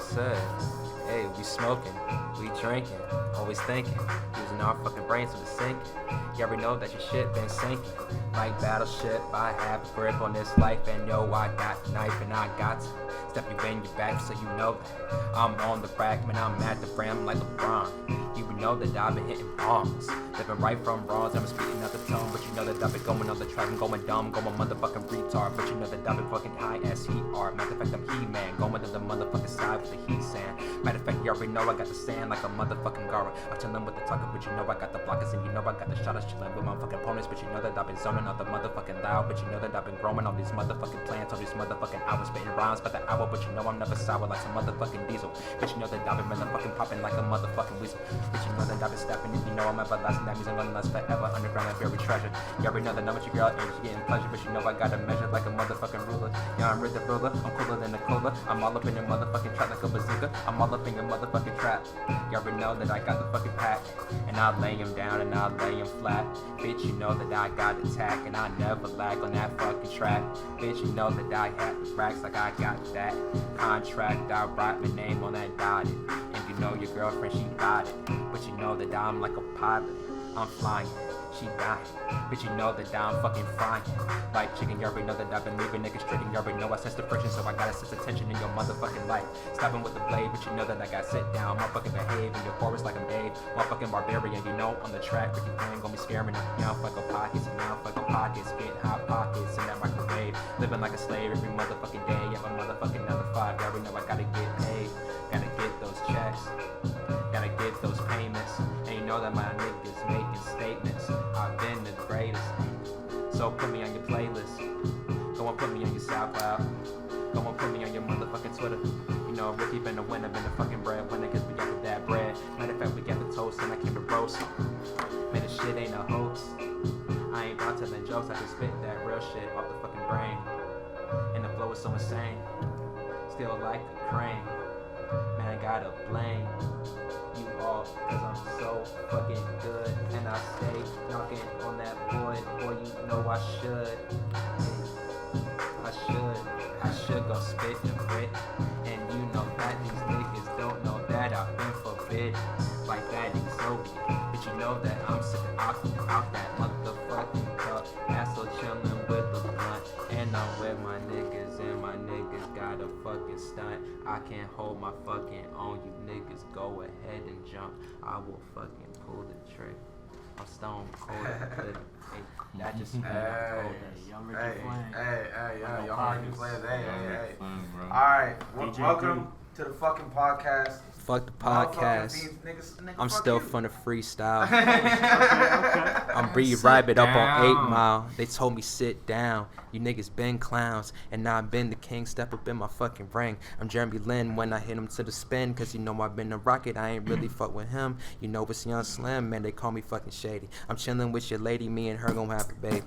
said. Hey, we smoking, we drinking, always thinking, using our fucking brains to the sinking. You already know that your shit been sinking. Like battleship, I have a grip on this life, and yo, I got the knife and I got to step you in your back so you know that I'm on the rack, man, I'm at the rim like LeBron. You would know that I've been hitting bombs, living right from wrongs, I'm speaking out the tongue, but you know that I've been going on the track, I'm going dumb, going motherfucking retard, but you know that I've been fucking high as he-are. Matter of fact, I'm He-Man, going to the motherfucking side with the heat sand. Matter of fact, you already know I got the sand like a motherfucking Gara. I'm chilling with the talker, but you know I got the blockers, and you know I got the shotters chilling with my fucking opponents, but you know that I've been zoning out the motherfucking loud, but you know that I've been growing all these motherfucking plants, all these motherfucking hours, spitting rhymes by the hour, but you know I'm never sour like some motherfucking diesel. But you know that I've been motherfucking popping like a motherfucking weasel. But you know that I've been stepping, if you know I'm everlasting, that means I'm gonna last forever underground like buried treasure. You already know that know what your girl is, she getting pleasure, but you know I gotta measure like a motherfucking ruler. Yeah, I'm the ruler, I'm cooler than a cooler. I'm all up in your motherfucking trap like a bazooka. I'm all up in your motherfucking trap. You already know that I got the fucking pack, and I'll lay him down and I'll lay him flat. Bitch, you know that I got attack, and I never lag on that fucking track. Bitch, you know that I had the racks like I got that contract. I write my name on that dotted, and you know your girlfriend, she got it. But you know that I'm like a pilot, I'm flying, she dying. Bitch, you know that I'm fucking frying like chicken. You already know that I've been leaving niggas straight, and you already know I sense the friction, so I gotta sense the tension in your motherfucking life. Stabbing with the blade, but you know that I got sit down. Motherfucking behave in your forest like I'm Dave. Motherfucking barbarian, you know on the track, Ricky Payne gon' be scaring me. Now I'm fucking pockets, and now I'm fucking pockets, getting hot pockets in that microwave. Living like a slave every motherfucking day. Yeah, my motherfucking 9 to 5. You already know I gotta get paid, gotta get those checks, gotta get those payments. And you know that my niggas making statements. I've been the greatest, so put me on your playlist. Go and put me on your SoundCloud. Go and put me on your motherfucking Twitter. You know Ricky been the winner, been the fucking breadwinner, cause we got that bread. Matter of fact, we got the toast and I came to roast. Man, this shit ain't a hoax. I ain't about telling jokes, I just spit that real shit off the fucking brain. And the flow is so insane, still like a crane. Man, I gotta blame you all, cause I'm so fucking good, and I stay knocking on that wood. Boy, you know I should. I should go spit and grit. And you know that these niggas don't know that I've been forbid like that Soviet. But you know that I'm sipping out that motherfucking cup. Also chillin' with the blunt, and I'm with my niggas, and my niggas got a fucking stunt. I can't hold my fucking own, you niggas go ahead and jump. I will fucking pull the trick. I'm stone cold. Hey, that just means I'm cold. Y'all Ricky players. Hey. Alright, welcome to the fucking podcast. Fuck the podcast. I'm still fun to freestyle. I'm re-ride up on 8 Mile. They told me sit down. You niggas been clowns, and now I've been the king. Step up in my fucking ring. I'm Jeremy Lin when I hit him to the spin, cause you know I've been a rocket. I ain't really fuck with him. You know it's Young Slim, man. They call me fucking shady. I'm chilling with your lady, me and her gon' have a baby.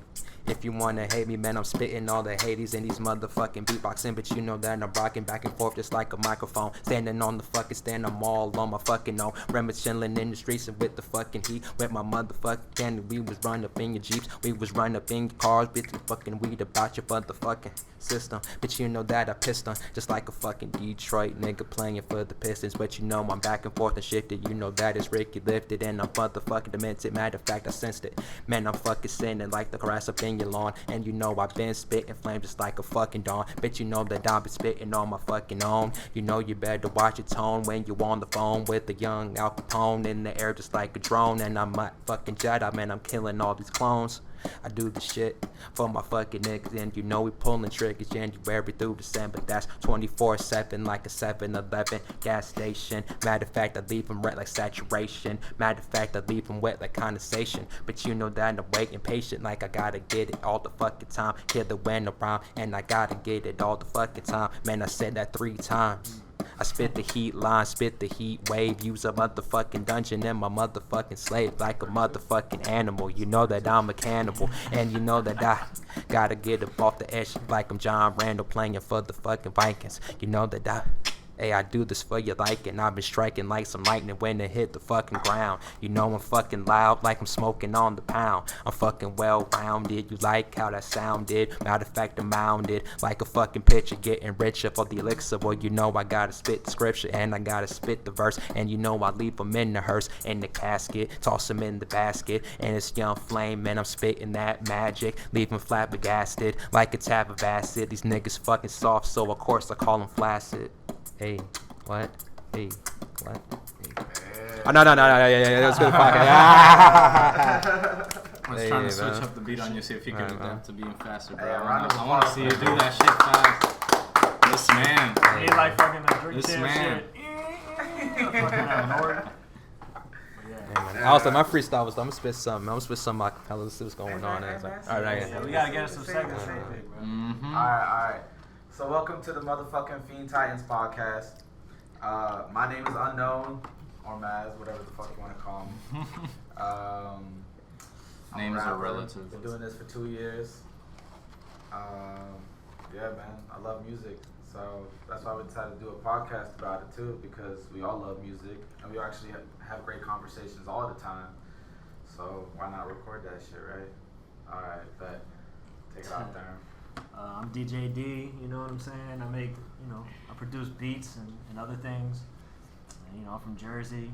If you wanna hate me, man, I'm spitting all the Hades in these motherfucking beatboxing, but you know that I'm rocking back and forth just like a microphone. Standing on the fucking stand, I'm all on my fucking own. Remember chilling in the streets and with the fucking heat, with my motherfucking candy. We was running up in your Jeeps, we was running up in your cars, bitch, you fucking weed about your motherfucking system. But you know that I pissed on, just like a fucking Detroit nigga playing for the Pistons. But you know I'm back and forth and shifted, you know that is Ricky lifted, and I'm motherfucking demented. Matter of fact, I sensed it, man, I'm fucking sinning like the grass up in your lawn. And you know I've been spitting flame just like a fucking dawn. Bitch, you know that I've been spitting on my fucking own. You know you better watch your tone when you on the phone with a young Al Capone in the air just like a drone. And I'm a fucking Jedi, man, I'm killing all these clones. I do the shit for my fucking niggas, and you know we pulling triggers January through December. That's 24/7 like a 7-Eleven gas station. Matter of fact, I leave them red like saturation. Matter of fact, I leave them wet like condensation. But you know that I'm waiting patient like I gotta get it all the fucking time. Kill the wind around, and I gotta get it all the fucking time. Man, I said that 3 times. I spit the heat line, spit the heat wave. Use a motherfucking dungeon and my motherfucking slave like a motherfucking animal. You know that I'm a cannibal, and you know that I gotta get up off the edge like I'm John Randall playing for the fucking Vikings. You know that Hey, I do this for your liking. I've been striking like some lightning when it hit the fucking ground. You know I'm fucking loud like I'm smoking on the pound. I'm fucking well-rounded. You like how that sounded? Matter of fact, I'm mounded like a fucking pitcher, getting richer for the elixir. Well, you know I gotta spit the scripture and I gotta spit the verse. And you know I leave them in the hearse, in the casket, toss them in the basket. And it's young flame, and I'm spitting that magic, leave them flabbergasted like a tab of acid. These niggas fucking soft, so of course I call them flaccid. Hey, what? Hey, what? Hey. Oh, no, yeah, let's go to the podcast. I was trying to switch up the beat on you, see if you could adapt to being faster, bro. I I want to see you do that shit fast. This man. He like fucking a drink This man. Also, my freestyle was, I'm gonna spit something. I'm gonna spit some acapella. Let's see what's going on. All right, We gotta get us some segments real quick, bro. Alright. So welcome to the motherfucking Fiend Titans podcast. My name is Unknown, or Maz, whatever the fuck you want to call me. Names are relative. Been doing this for 2 years. Yeah, man, I love music. So that's why we decided to do a podcast about it too, because we all love music and we actually have great conversations all the time. So why not record that shit, right? Alright, bet. Take it out there. I'm DJ D, you know what I'm saying? I make, I produce beats and other things. And, I'm from Jersey.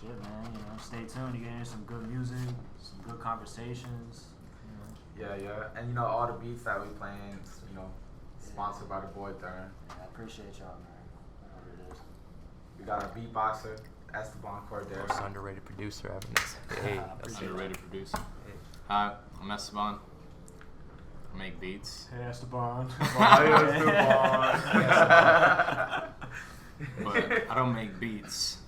Shit, man, stay tuned. You're getting some good music, some good conversations. Yeah. And all the beats that we playing, sponsored by the boy Thurn. Yeah, I appreciate y'all, man. Whatever it is. We got a beatboxer, Esteban Cordero. Most underrated producer ever. Hey, That's underrated producer. Hi, I'm Esteban. I make beats. Hey, Esteban. But I don't make beats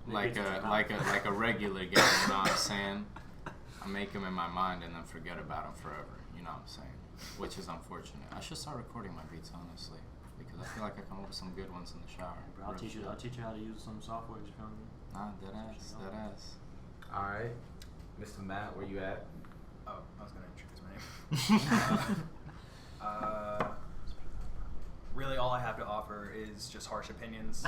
like a regular guy, you know what I'm saying? I make them in my mind and then forget about them forever, you know what I'm saying? Which is unfortunate. I should start recording my beats, honestly, because I feel like I come up with some good ones in the shower. Bro, I'll teach you how to use some software. You feel me? Nah, dead ass. Alright. Mr. Matt, where you at? Oh, I was going to introduce my name. Really, all I have to offer is just harsh opinions.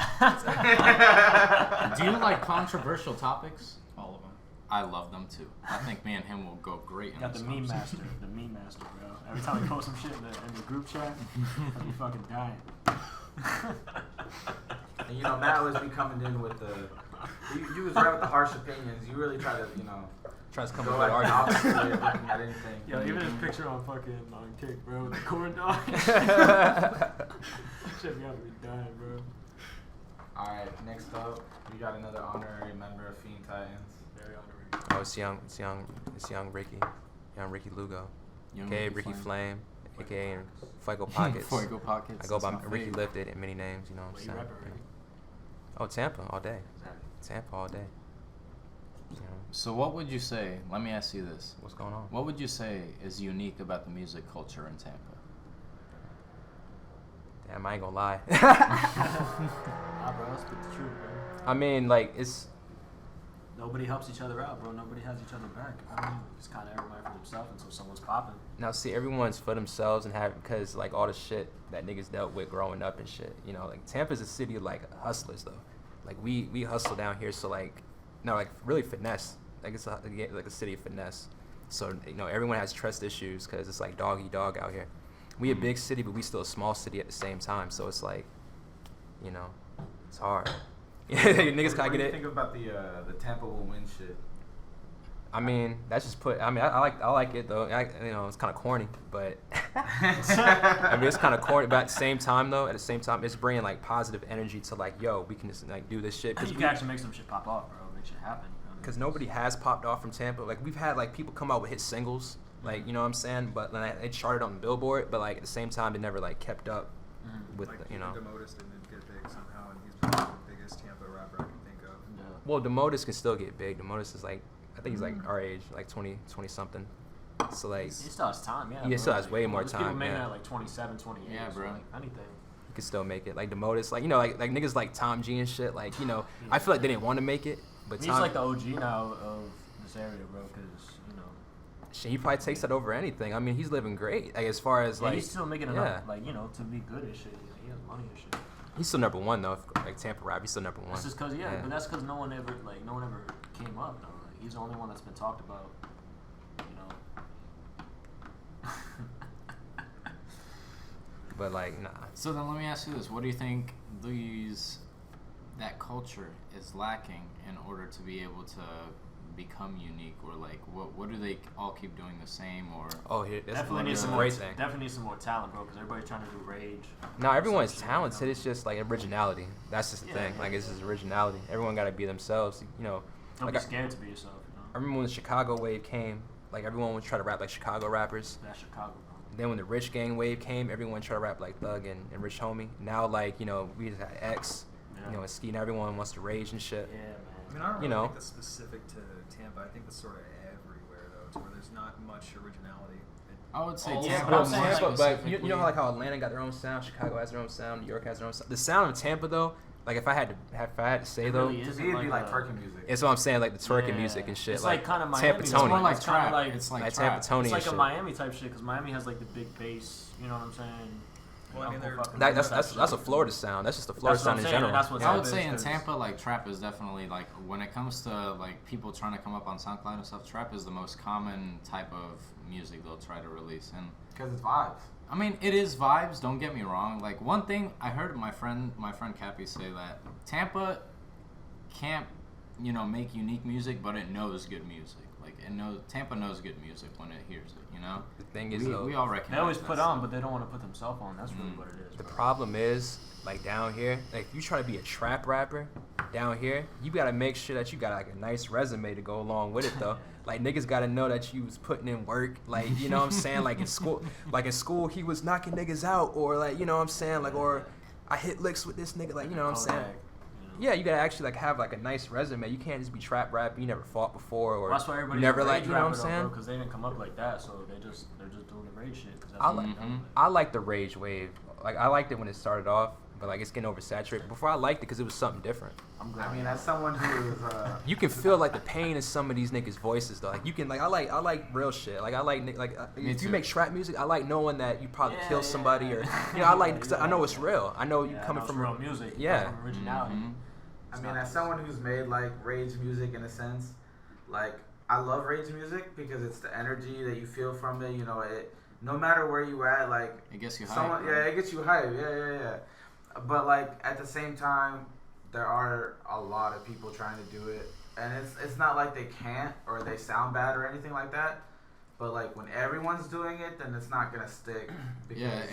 Do you like controversial topics? All of them. I love them too. I think me and him will go great. You got the meme master, bro. Every time we post some shit in the group chat, I'll be fucking dying. And Matt always be coming in with the. You was right with the harsh opinions. You really try to, tries to come go up like with the arguments. opposite way of looking at anything. Yo, even his picture on Kick, bro, with the corn dog. Shit, we gotta be dying, bro. Alright, next up, we got another honorary member of Fiend Titans. Very honorary. Oh, it's young Ricky Lugo, aka Ricky Flame, aka Fuego Pockets. Fuego Pockets. I go by that's my Ricky favorite. Lifted in many names, you know what I'm Where you saying? repping? Oh, Tampa all day. Tampa all day. So what would you say, let me ask you this. What's going on? What would you say is unique about the music culture in Tampa? Damn, I ain't gonna lie. Nah, bro, let's speak the truth, bro. I mean, it's... Nobody helps each other out, bro. Nobody has each other back. It's kind of everybody for themselves until someone's popping. Now, see, everyone's for themselves because, all the shit that niggas dealt with growing up and shit. Tampa's a city of, hustlers, though. We hustle down here, so, really finesse. It's a city of finesse. So, everyone has trust issues because it's dog eat dog out here. We a big city, but we still a small city at the same time. So it's it's hard. Niggas can't get it. What do you think about the Tampa will win shit? I mean, that's just I like it though. It's kind of corny, but it's kind of corny. But at the same time, it's bringing positive energy to yo, we can just do this shit. You can actually make some shit pop off, bro. Make shit happen. Because nobody has popped off from Tampa. We've had people come out with hit singles, you know what I'm saying. But they charted on the Billboard, but at the same time, they never kept up with Demodus didn't get big somehow, and he's probably the biggest Tampa rapper I can think of. Yeah. Well, Demodus can still get big. Demodus is I think he's our age, 20 something. So he still has time, yeah. He still has way more There's time. People making yeah. that 27, 28. Yeah, bro. So, anything. He could still make it. Demodus, niggas like Tom G and shit. I feel like they didn't want to make it, but He's Tom, the OG now of this area, bro. Because shit, he probably takes that over anything. I mean, he's living great. As far as he's still making enough, to be good at shit. He has money and shit. He's still number one though. Like Tampa rap, he's still number one. That's just cause but that's cause no one ever came up though. Like, he's the only one that's been talked about. You know. But like, nah. So then let me ask you this: what do you think that culture is lacking in order to be able to become unique, or like what do they all keep doing the same, or Definitely need some great thing. Definitely need some more talent, bro, because everybody's trying to do rage. No, everyone's talented. It's just like originality. That's just the thing. Like, it's just originality. Everyone got to be themselves. You know. Don't like be scared to be yourself. You know. I remember when the Chicago wave came. Like, everyone would try to rap like Chicago rappers. That's Chicago, bro. Then when the Rich Gang wave came, everyone tried to rap like Thug and Rich Homie. Now, like, you know, we just had X, you know, and Ski. Now everyone wants to rage and shit. Yeah, man. I mean, I don't really You know. think that's specific to Tampa. I think that's sort of everywhere, though, to where there's not much originality. I would say All Tampa. but I'm saying, more Tampa, but you specifically- know how like how Atlanta got their own sound, Chicago has their own sound, New York has their own sound. The sound of Tampa though, like if I had to say It though, really To isn't me, it'd be like a- twerking music. it's what I'm saying, like the twerking Yeah. music and shit. It's like kind of Miami. Tampa It's Tony. more like It's kinda trap. like- It's like like trap. Tampa Tony It's and like shit. a Miami type shit, because Miami has like the big bass. You know what I'm saying? Well, I mean, they're- That's a Florida sound. That's just a Florida That's what sound I'm in saying, general. and that's what's I Yeah. would say in because- Tampa, like trap is definitely like when it comes to like people trying to come up on SoundCloud and stuff. Trap is the most common type of music they'll try to release, and Because it's vibes. I mean it is vibes. Don't get me wrong. Like one thing I heard my friend Cappy say that Tampa can't make unique music, but it knows good music. Like Tampa knows good music when it hears it. You know. The thing is, though, We all recognize. They always that put stuff. on, but they don't want to put themselves on. That's really what it is. the bro. problem is, like down here, like if you try to be a trap rapper down here, you gotta make sure that you got like a nice resume to go along with it though. Like niggas gotta know that you was putting in work. Like, you know what I'm saying? Like in school he was knocking niggas out, or like, you know what I'm saying? Like, or I hit licks with this nigga, like, you know what I'm saying? Kodak, you know. Yeah, you gotta actually like have like a nice resume. You can't just be trap rapping. You never fought before, or Well, that's why everybody you never like, you know what I'm saying? Because they didn't come up like that, so they're just doing the rage shit. 'Cause that's I what like they done. I like the rage wave. Like I liked it when it started off, but like it's getting oversaturated. Before I liked it because it was something different. I'm glad. I mean, as someone who is, You can feel like the pain in some of these niggas' voices though. Like you can I like real shit. Like I like Me if you too. make trap music, I like knowing that you probably Yeah, kill somebody yeah. or I like because I know it's real. I know you Yeah, coming I know from it's real music. You Yeah. come from originality. Mhm. I mean, as someone who's made like rage music in a sense, like I love rage music because it's the energy that you feel from it. You know, it no matter where you at, like It gets you someone, hyped. yeah, it gets you hype. Yeah. But like at the same time, there are a lot of people trying to do it, and it's not like they can't or they sound bad or anything like that. But like when everyone's doing it, then it's not gonna stick. Because, Yeah,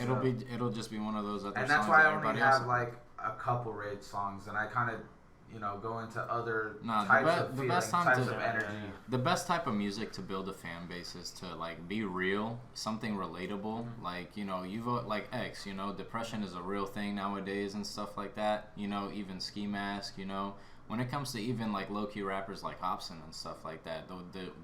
it'll just be one of those other and songs that's why that I only everybody have else. like a couple rage songs, and I kind of, go into other Nah, the types be- of the feeling, best time types to- of energy. The best type of music to build a fan base is to like be real, something relatable. Like you vote like X. Depression is a real thing nowadays and stuff like that. Even Ski Mask. When it comes to even like low key rappers like Hobson and stuff like that,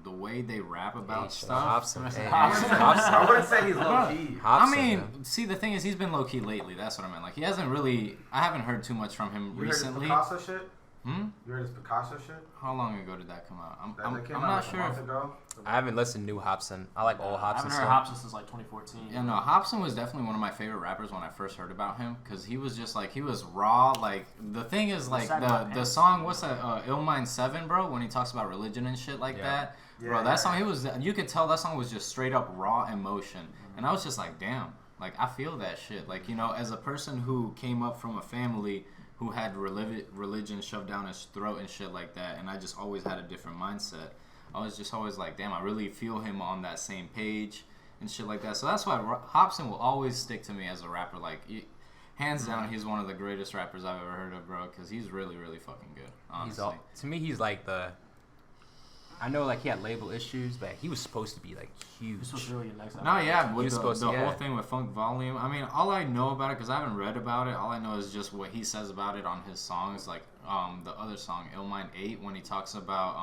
the way they rap about stuff. Hobson. Hey, I wouldn't say he's low key. Hobson, I mean, man. see, the thing is, he's been low key lately. That's what I meant. Like, he hasn't really. I haven't heard too much from him You recently. heard his Picasso shit? Hmm? You heard his Picasso shit? How long ago did that come out? That came I'm out not like sure. a month ago. I haven't listened to new Hobson. I like old I Hobson haven't heard stuff. Hobson since like 2014. Yeah, no, Hobson was definitely one of my favorite rappers when I first heard about him, because he was just like, he was raw. Like, the thing is, like, the song, what's that, Ill Mind 7, bro, when he talks about religion and shit like Yeah. that. Yeah, Bro, yeah. that song, you could tell that song was just straight up raw emotion. And I was just like, damn, like, I feel that shit. Like, as a person who came up from a family who had religion shoved down his throat and shit like that, and I just always had a different mindset. I was just always like, damn, I really feel him on that same page and shit like that. So that's why Hobson will always stick to me as a rapper. Like, hands down, he's one of the greatest rappers I've ever heard of, bro, because he's really, really fucking good, honestly. To me, he's like I know like he had label issues, but he was supposed to be like huge. This was really your next No, yeah, He with was the supposed to, whole yeah. thing with Funk Volume. I mean, all I know about it, because I haven't read about it, all I know is just what he says about it on his songs. Like the other song, Ill Mind 8, when he talks about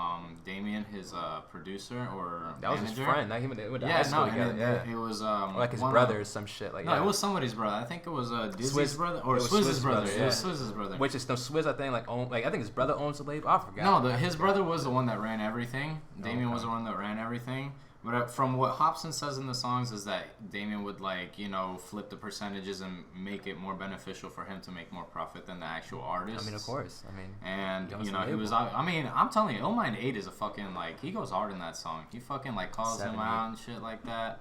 Damien, his producer or That was manager. his friend. Like, he went to high Yeah, school no, together. and Yeah. it was Or like his one brother of- or some shit. Like No, yeah. it was somebody's brother. I think it was Dizzy's Swizz- brother or it was Swizz's Swizz's brother. brother, It yeah. was Swizz's brother. Which is no Swizz, I think. I think his brother owns the label. I forgot. No, his brother was the one that ran everything. Damien was the one that ran everything. But from what Hobson says in the songs is that Damien would like, you know, flip the percentages and make it more beneficial for him to make more profit than the actual artist. I mean, of course. I mean, And he owns you the know, he label. was. I mean, I'm telling you, Illmind 8 is a fucking like he goes hard in that song. He fucking like calls him 7, out and shit like that.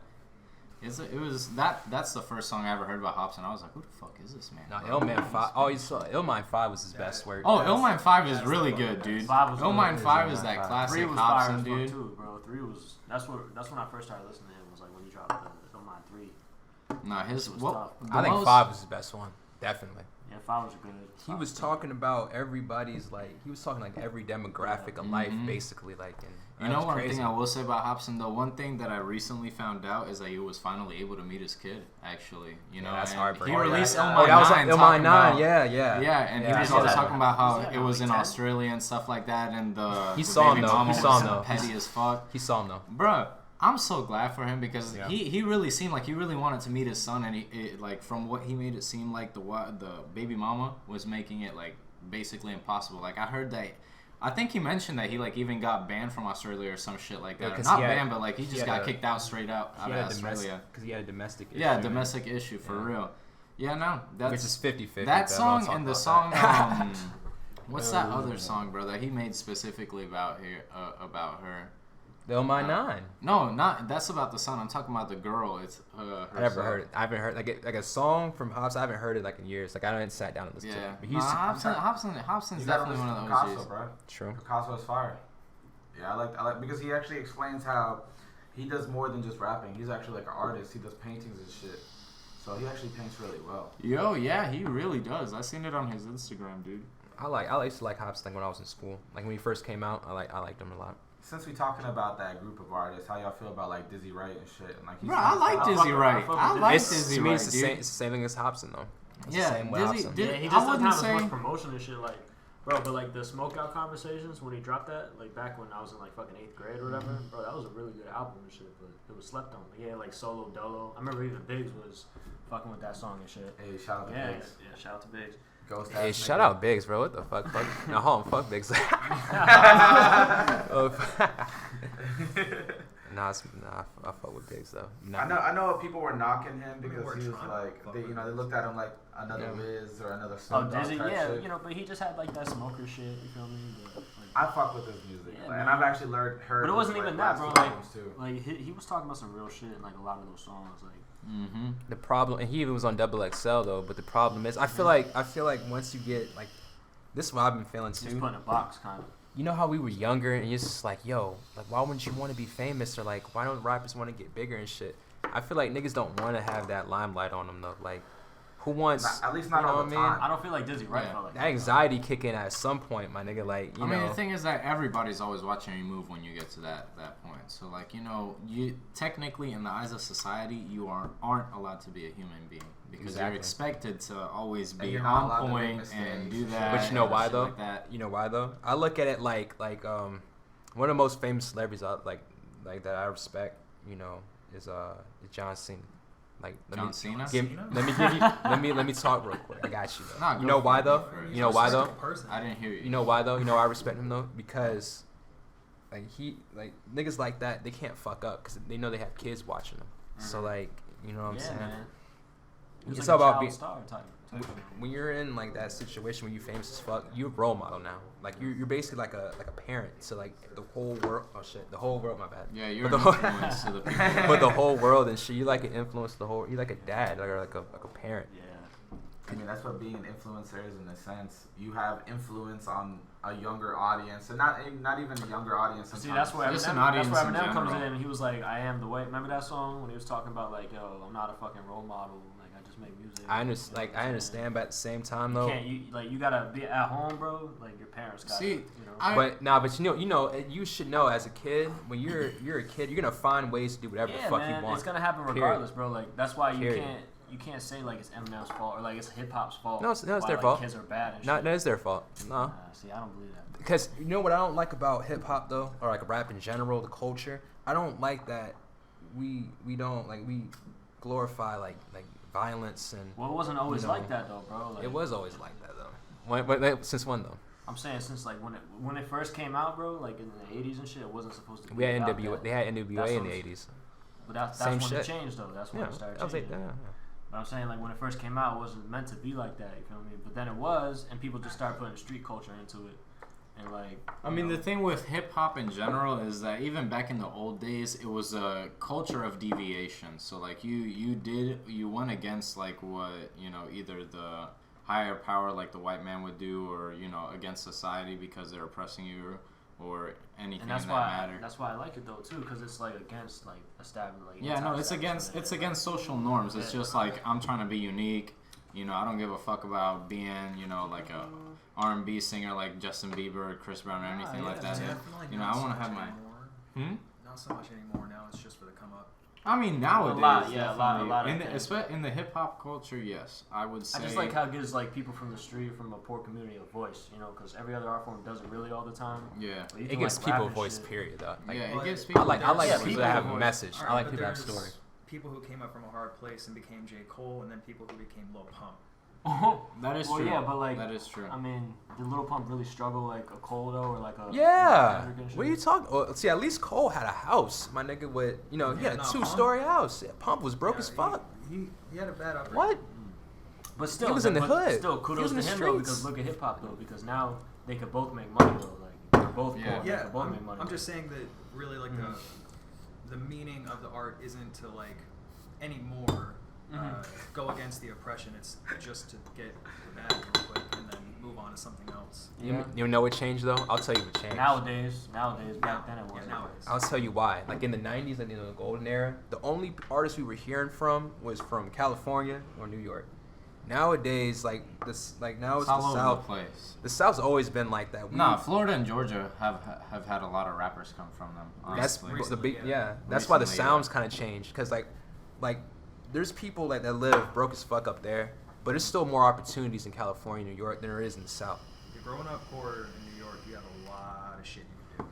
That's the first song I ever heard about Hobson. I was like, who the fuck is this man? No, bro? Illmind 5. Oh, you saw Illmind 5 was his best work. Oh, Illmind 5 is that's really the good, one. dude. 5 was Illmind good. 5 is Illmind that 5. classic 3 was fire Hobson, as fuck dude. too, bro. 3 was that's when I first started listening to him. Was like when he dropped the Illmind 3. Nah, his Shit was what? tough. the I think most- 5 was his best one. Definitely. Yeah, 5 was good. He was talking about everybody's like he was talking like every demographic of life basically like and You that know was one crazy. thing I will say about Hobson though, one thing that I recently found out is that he was finally able to meet his kid. Actually, you know, that's and heartbreaking. he released yeah. Illmind Oh, that was 9 like Illmind talking 9, about- yeah. Yeah, and Yeah, he was I always saw that. talking about how Was that it was like in 10? Australia and stuff like that, and the He saw him, baby though. mama He saw him, was though. petty as fuck. He saw him though. Bruh, I'm so glad for him because Yeah. he really seemed like he really wanted to meet his son, and like from what he made it seem like the baby mama was making it like basically impossible. Like I heard that. I think he mentioned that he like even got banned from Australia or some shit like Yeah, that. 'cause Not he had- banned, but like he just had got a- kicked out straight out He of had a Australia. because he had a domestic issue. Yeah, domestic issue for Yeah. real. Yeah, no, that's Which is 50-50. that but I song won't talk and the about song. that. What's that other song, bro, that he made specifically about her? The Illmind 9. No, not that's about the son. I'm talking about the girl. It's I never heard it. I haven't heard like a song from Hobbs. I haven't heard it like in years. Like I haven't sat down and listened to Yeah, it. But Hobson's You gotta definitely listen one to of the Picasso, OGs. bro. True. Picasso is fire. Yeah, I like because he actually explains how he does more than just rapping. He's actually like an artist. He does paintings and shit. So he actually paints really well. Yo, yeah, he really does. I seen it on his Instagram, dude. I used to like Hobbs like when I was in school. Like when he first came out, I liked him a lot. Since we talking about that group of artists, how y'all feel about like Dizzy Wright and shit? And, like, he's Bro, I like I Dizzy fuck with- Wright. I fuck I with like It's, Dizzy to me, Wright, it's the dude. same. It's the same thing as Hobson though. It's Yeah, the same with Dizzy- Hobson. Dizzy- Yeah, he I just doesn't wouldn't have as say- much promotion and shit, like, bro. But like the Smoke Out Conversations when he dropped that, like back when I was in like fucking 8th grade or whatever, bro, that was a really good album and shit. But it was slept on. He had like Solo Dolo. I remember even Biggs was fucking with that song and shit. Hey, shout out to Yeah, Biggs. yeah. Shout out to Biggs. Ghost Hey, ass shout nigga. out Biggs, bro. What the fuck? Fuck. Now hold on, fuck Biggs. Oh, I fuck with Biggs though. I know people were knocking him because we're he was trying to like, fuck they, with they looked at him like another Yeah. Wiz or another Oh, Snoop Dogg Dizzy, type yeah, shit. you know, but he just had like that smoker shit. You feel me? But, I fuck with his music, Yeah, like, man. and I've actually heard. But it wasn't his, even like, that, last bro, few like- albums, too. like he was talking about some real shit in like a lot of those songs. Like, Mm-hmm. The problem, and he even was on Double XL though. But the problem is, I feel like once you get like, this is what I've been feeling just too. put in a box, kind of. You know how we were younger and you're just like, yo, like why wouldn't you want to be famous or like why don't rappers want to get bigger and shit? I feel like niggas don't want to have that limelight on them though. Like, who wants? At least not you know all what the I mean? time. I don't feel like Dizzy Wright Yeah. felt like That anxiety kick in at some point, my nigga. Like, you I know. mean, the thing is that everybody's always watching you move when you get to that point. So, like, you know, you technically, in the eyes of society, you aren't allowed to be a human being because you're Exactly. expected to always And be you're not allowed on to make point mistakes and do and shit. that. But you know and why shit though? Like that. You know why though? I look at it like one of the most famous celebrities like that I respect, you know, is John Cena. Like John Cena? let me talk real quick. I got you though. Nah, You go know for why it, though? go for it. You know why though? Person. I didn't hear you. You know why though? You know why I respect him though? Because like niggas like that, they can't fuck up because they know they have kids watching them. So like, you know what I'm yeah, saying? man. He was It's like all a about child being. star type. When you're in like that situation when you're famous as fuck, you're a role model now. Like you're basically like a parent to like the whole world. Oh shit, the whole world. My bad. Yeah, you're But an the- influence to the people. But the whole world and shit, you like an influence the whole. You like a dad or like a parent. Yeah. I mean, that's what being an influencer is in a sense. You have influence on a younger audience, and not even a younger audience. See, Sometimes. that's where Just an Eminem, audience that's where in Eminem comes general. in and he was like, I am the way. Remember that song when he was talking about like, yo, I'm not a fucking role model. Like, I just make music. I understand. Like I understand, but at the same time though. You gotta be at home, bro. Like your parents got See, you know. I- But you should know as a kid when you're a kid, you're gonna find ways to do whatever the yeah, fuck man, you want. it's gonna happen Period. regardless, bro. Like that's why Period. you can't say like it's Eminem's fault or like it's hip hop's fault. No, it's why, their like, fault. Kids are bad and Not shit. that is their fault. No. See, I don't believe that. Because you know what I don't like about hip hop though, or like rap in general, the culture. I don't like that we don't like we glorify like violence and Well, it wasn't always You know, like that though, bro. Like, it was always like that though. Since when though? I'm saying since like when it first came out, bro, like in the 80s and shit, it wasn't supposed to be. We had about NWA. that. They had NWA That's in what the I'm- 80s. But that's Same when shit. it changed though. That's when Yeah, it started I was like, changing. yeah. But I'm saying like when it first came out, it wasn't meant to be like that. You feel me? But then it was, and people just started putting street culture into it, and like. I mean, the thing with hip hop in general is that even back in the old days, it was a culture of deviation. So like you went against like what either the higher power like the white man would do, or against society because they're oppressing you, or anything And that's in why that matter. that's why I like it though too, because it's like against like established like. Yeah, no, it's against social norms. It's just like I'm trying to be unique. I don't give a fuck about being like a R&B singer like Justin Bieber or Chris Brown or anything like that. I want to have my. Not so much anymore. Now it's just for the come up. I mean, nowadays, a lot of in things. in the hip hop culture, yes, I would say. I just like how it gives like people from the street, from a poor community, a voice. Because every other art form doesn't really all the time. Yeah, But you It can, gives like, people a rap and voice, shit. period, though. Like, yeah, it but gives I people. like Yeah, people people that have have a voice. message. All I like but people that have there's story. People who came up from a hard place and became J. Cole, and then people who became Lil Pump. That is Well, true. yeah, but like that is true. I mean, did Lil Pump really struggle like a Cole though, or like a Yeah. Kendrick and shit? What are you talking? Well, see, at least Cole had a house. My nigga with, he Yeah, had a nah, 2-story house. Yeah, Pump was broke Yeah, as fuck. He had a bad upbringing. What? But still, He was in the but hood. Still, He kudos was to in the him though, streets. because look at hip hop though, because now they could both make money though. Like they're both Yeah. poor, they Yeah, could both make money. I'm just saying that really like the meaning of the art isn't to like anymore go against the oppression. It's just to get the bag real quick and then move on to something else. Yeah. You know what changed though? I'll tell you what changed. Nowadays, back then it wasn't. nowadays. I'll tell you why. Like in the 90s, like in the golden era, the only artists we were hearing from was from California or New York. Nowadays, like this, like now it's all the over South. the place. The South's always been like that. Nah, Florida and Georgia have had a lot of rappers come from them. That's Honestly. the big, Recently, yeah. That's why the Recently, sounds yeah. kind of changed, cause like there's people like that live broke as fuck up there, but there's still more opportunities in California, New York than there is in the South. If you're growing up poor in New York, you have a lot of shit you can do.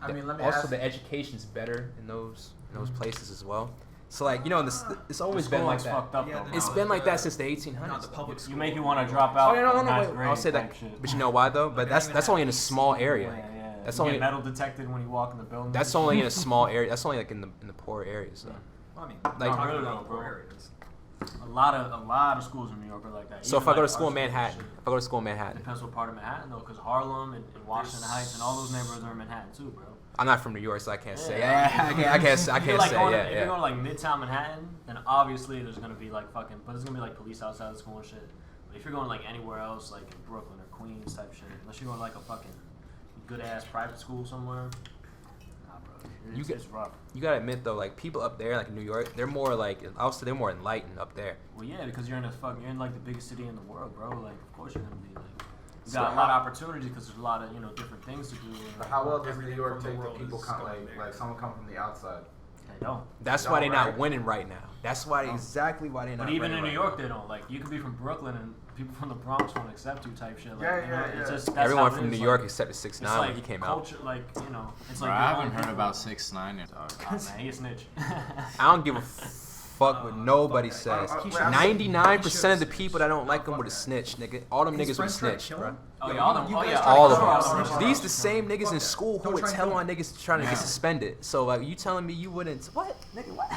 I mean, let me Also, ask. the education's better in those places as well. So like it's always The been like schooling's that. fucked up Yeah, though. the- It's been like that since the 1800s. Not the public school. You make you want to drop out. Oh yeah, no, ninth wait. grade I'll say that, type shit. but you know why though? But Like, that's I don't that's even only in a have small AC. area. Yeah. That's You only- get metal detected when you walk in the building. That's only in a small area. That's only like in the poor areas. Though. Well, I mean, Like- talking really about though, poor bro. areas. A lot of schools in New York are like that. So Even, if I go like, to school our in schools and Manhattan, shit. if I go to school in Manhattan, Depends what part of Manhattan though, because Harlem and Washington There's- Heights and all those neighborhoods are in Manhattan too, bro. I'm not from New York, so I can't say. Yeah. Yeah, I can't If you're, say. like, going to- Yeah, If you're going yeah. to like Midtown Manhattan, then obviously there's gonna be like fucking, but there's gonna be like police outside the school and shit. But if you're going like anywhere else, like in Brooklyn or Queens type shit, unless you're going to like a fucking good ass private school somewhere, nah, bro, it's rough. You gotta admit though, like people up there, like in New York, they're more like, also they're more enlightened up there. Well, yeah, because you're in like the biggest city in the world, bro. Like, of course you're gonna be like, you So got a lot of opportunities because there's a lot of different things to do. But how well does New Everything York from the take the world people is come going there. like someone come from the outside? They don't. That's Y'all why they're not right. winning right now. That's why exactly why they're not. But even winning in New right York, they don't. Like, you could be from Brooklyn and people from the Bronx won't accept you type shit. Like, Yeah, you know, yeah, it's yeah. just that's now. Everyone how it from is, New York like, except it's 6ix9ine like when he came out. culture, like, it's Bro, like I your haven't own heard people. about 6ix9ine yet, dog. Oh, man, he a snitch. I don't give a fuck what nobody fuck that. says. Wait, I'm- 99% of the He should people that don't like snitch. him would have snitched, nigga. All them His niggas would have friends tried to snitched, kill bro. him? Oh, Yo, yeah, all them. you Oh, guys yeah, tried to All kill of him. them. Snitch. These the same niggas Fuck in that. school who Don't would try to tell kill on him. niggas trying to Yeah. get suspended. So like, you telling me you wouldn't? What, nigga? What?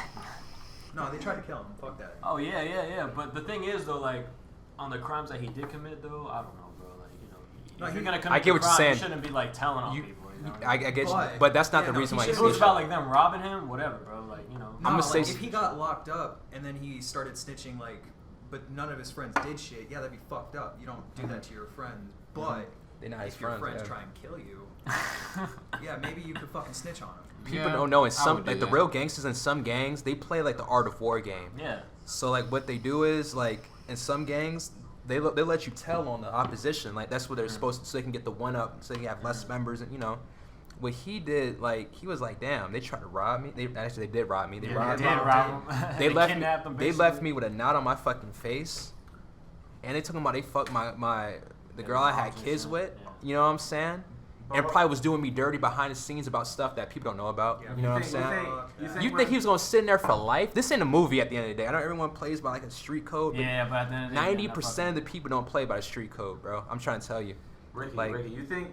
No, they tried to kill him. Fuck that. Oh yeah. But the thing is though, like on the crimes that he did commit though, I don't know, bro. Like No, if he- you're gonna I commit get a what you're crime, saying. you shouldn't be like telling on You- people. You know? I get you, But- but that's not yeah, the no, reason he why if he's it was snitching. about like them robbing him, whatever, bro. Like No, I'm gonna like, say if he got locked up and then he started snitching, like, but none of his friends did shit, yeah, that'd be fucked up. You don't do that to your friends. But They're not his if your friends. friends yeah. try and kill you, yeah, maybe you could fucking snitch on him. People Yeah, don't know in I some would do like the that. real gangsters in some gangs they play like the art of war game. yeah. So like what they do is like in some gangs they let you tell on the opposition, like that's what they're supposed to, so they can get the one up, so they can have less members, and what he did, like he was like, damn, they tried to rob me. They did rob me. They Yeah, robbed they me. did rob him. They left me. kidnapped him, They left basically. me with a knot on my fucking face, and they talking about they fucked the girl I had kids with. Yeah. You know what I'm saying? And probably was doing me dirty behind the scenes about stuff that people don't know about. Yeah, You know what I'm You saying? think You think he was gonna sit in there for life? This ain't a movie at the end of the day. I know everyone plays by like a street code, but Yeah, but at the end of the day, 90% of the people don't play by the street code, bro. I'm trying to tell you. Ricky, you think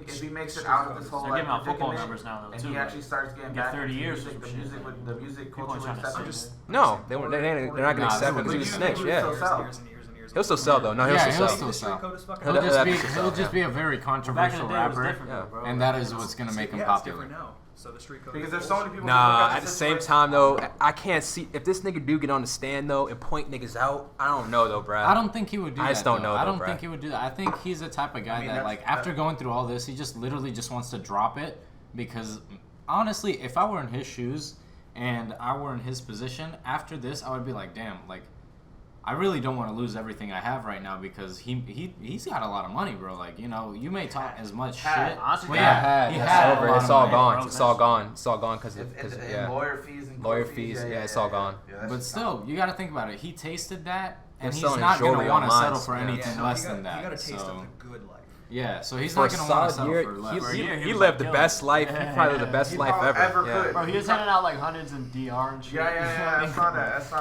if he makes it out of this whole They're like giving out football predicament, numbers now though and too. he actually starts getting Get back 30 into years or music, some shit, like, the music people culture trying to accepting sell it. No, they're not gonna Nah, accept they him because he's a wouldn't. snitch. Yeah, Years and years and years. he'll still sell though. No, he'll Yeah, still he'll sell. still He'll He'll just yeah. be a very Back in the controversial day, it was rapper, different, Yeah. bro. and that is what's gonna make him It's popular. different now. So the street code. Because there's so many people. who Nah, look at the this same situation- time though, I can't see if this nigga do get on the stand though and point niggas out. I don't know though, bro. I don't think he would do that. I just don't know, I though, don't bruh. think he would do that. I think he's the type of guy that, that's- like, after going through all this, he just literally just wants to drop it. Because, honestly, if I were in his shoes and I were in his position, after this, I would be like, damn, like, I really don't want to lose everything I have right now because he's got a lot of money, bro. Like, you know, you may talk as much shit. Honestly, Well, yeah, he It's had a over. lot It's of all money. gone. bro. It's all gone. It's all gone because And yeah. lawyer fees and Lawyer court fees, yeah, it's all gone. that's But just still, you got to think about it. He tasted that, and They're he's selling not going jewelry to want to online, settle for yeah. anything less than You that. got a taste So, of the good life. yeah, so he's For a not going to want to solid settle year, for less. For a year, he he was lived the like best killing life. it. He probably lived the best He life probably ever. ever Yeah. could. Bro, he was handing out like hundreds in DR and shit. Yeah. I saw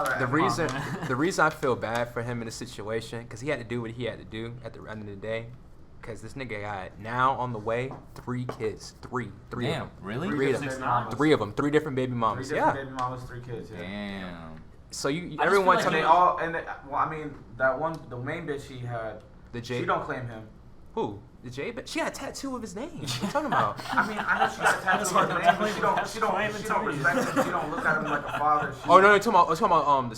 that. The reason, man. the reason I feel bad for him in this situation, because he had to do what he had to do at the end of the day. Because this nigga got now on the way 3 kids, three of Damn, them, really? Three of different them. baby mamas. 3 of them, 3 different baby Three mamas. different Yeah. baby mamas, 3 kids. Yeah. Damn. So you, I just everyone feel tell And me they all, well, I mean, that one, the main bitch he had, the J. she don't claim him. Who? The J. She got a tattoo of his name. What you talking about? I mean, I know she got a tattoo of his name, but she don't respect him. She don't look at him like a father. She, Oh no, you're talking about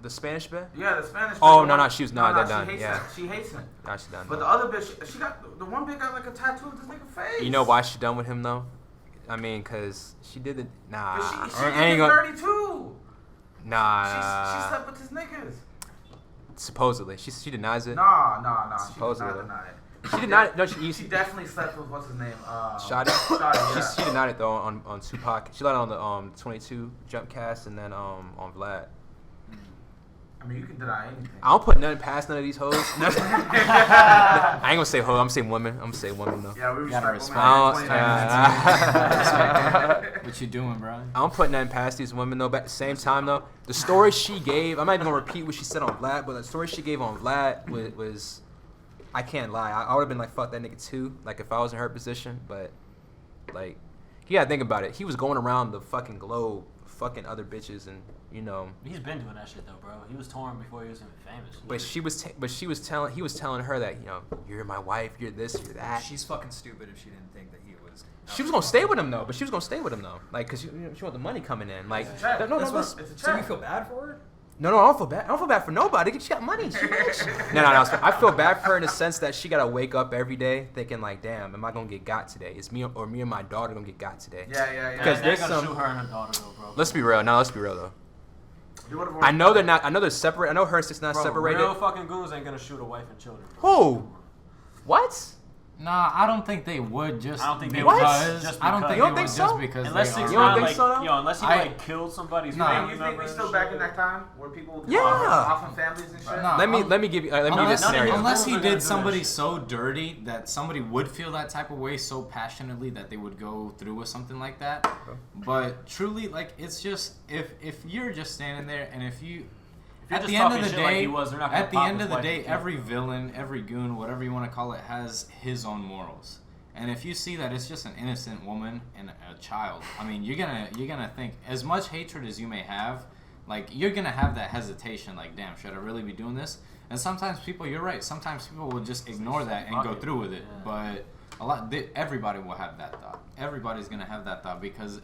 the Spanish bitch. Yeah, the Spanish. Oh, bitch, no, the no, one- she was no, not no, that done, She hates yeah. him. She hates him. Nah, she done. But the other bitch, she got the one bitch got like a tattoo of this nigga face. You know why she done with him though? I mean, cause she did it. Nah, But she I did ain't it gonna. dirty too. She Nah, slept with his niggas. supposedly she denies it. Nah. Supposedly. She did not deny it. She denied. No, she She definitely slept with what's his name? Shotty. Shotty, yeah. She denied it though on Tupac. She lied on the 22 jump cast and then on Vlad. I mean, you can deny anything. I don't put nothing past none of these hoes. I ain't gonna say hoe. I'm gonna say women. I'm gonna say women though. Yeah, we Gotta respect respect. women. What you doing, bro? I don't put nothing past these women though. But at the same time though, the story she gave, I'm not even gonna repeat what she said on Vlad, but the story she gave on Vlad was I can't lie. I would have been like, fuck that nigga too. Like if I was in her position, but like, you gotta think about it. He was going around the fucking globe, fucking other bitches, and you know. He's been doing that shit though, bro. He was touring before he was even famous. But he was telling her that, you know, you're my wife, you're this, you're that. She's fucking stupid if she didn't think that he was. She was gonna stay with him though, but she was gonna stay with him though, like, cause she want the money coming in, like, It's a check. no, That's no, what- it's a So you check. feel bad for her? no, I don't feel bad. I don't feel bad for nobody. She got money. She rich. No. I feel bad for her in the sense that she gotta wake up every day thinking like, damn, am I gonna get got today? Is me and my daughter gonna get got today? Yeah. Because they're there's gonna some- shoot her and her daughter though, bro. Let's be real. No, let's be real though. You would've I know they're not. I know they're separate. I know her and sister's not Bro, separated. real fucking goons ain't gonna shoot a wife and children. Bro. Who? What? Nah, I don't think they would just. I don't think they would. because, Just I don't because. think You don't they think would so? just because Unless they he's are. You don't not think like, so, though? yo, unless he I- like killed somebody's Nah. family You think member we and still shit. back in that time where people Yeah. off of families and shit? Nah, Let me give you. Let me give you Unless, a scenario. unless Those he are gonna do did that somebody shit. so dirty that somebody would feel that type of way so passionately that they would go through with something like that. But truly, like, it's just if you're just standing there and if you. If you're At just the end of talking the shit like day, he was, they're not gonna at the pop end his of the wife day, and kill every her. villain, every goon, whatever you want to call it, has his own morals. And if you see that it's just an innocent woman and a child, I mean, you're gonna think as much hatred as you may have, like you're gonna have that hesitation, like, damn, should I really be doing this? And sometimes people, you're right. Sometimes people will just ignore that and go through with it. Yeah. But everybody will have that thought. Everybody's gonna have that thought because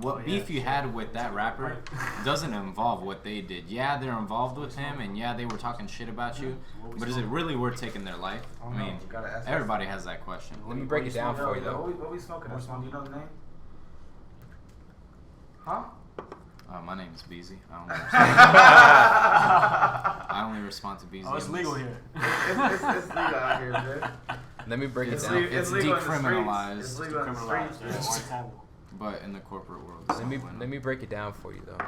what beef you had with that rapper doesn't involve what they did. Yeah, they're involved with him, and yeah, they were talking shit about you. But is it really worth taking their life? Oh, I no, mean, you gotta ask everybody has that question. Let me break it down for you though. What we smoking? This one, do you know the name? Huh? My name is Beezy. I only respond to Beezy. Oh, it's legal here. It's legal out here, man. Let me break it It's down. it's legal in the decriminalized. streets. It's legal in the Criminalized. streets. Yeah, white taboo. But in the corporate world, it's not winning. Let me break it down for you though.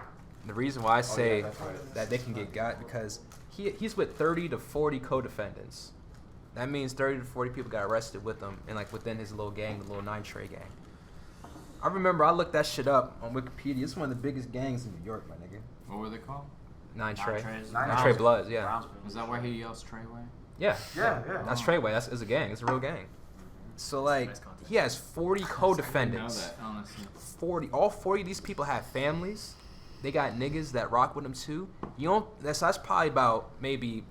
The reason why I say that's right. that they can get got because he's with 30 to 40 co-defendants. That means 30 to 40 people got arrested with him and like within his little gang, the little 9 Trey gang. I remember I looked that shit up on Wikipedia. It's one of the biggest gangs in New York, my nigga. What were they called? 9 Trey. Treys. 9 Trey Bloods, yeah. Brownsville. Is that why he yells Treyway? Yeah. Yeah. That's Treyway. It's a gang. It's a real gang. So like, nice content. he has 40 I didn't know co-defendants. that, honestly. 40. All 40 of these people have families. They got niggas that rock with them too. You don't. That's probably about maybe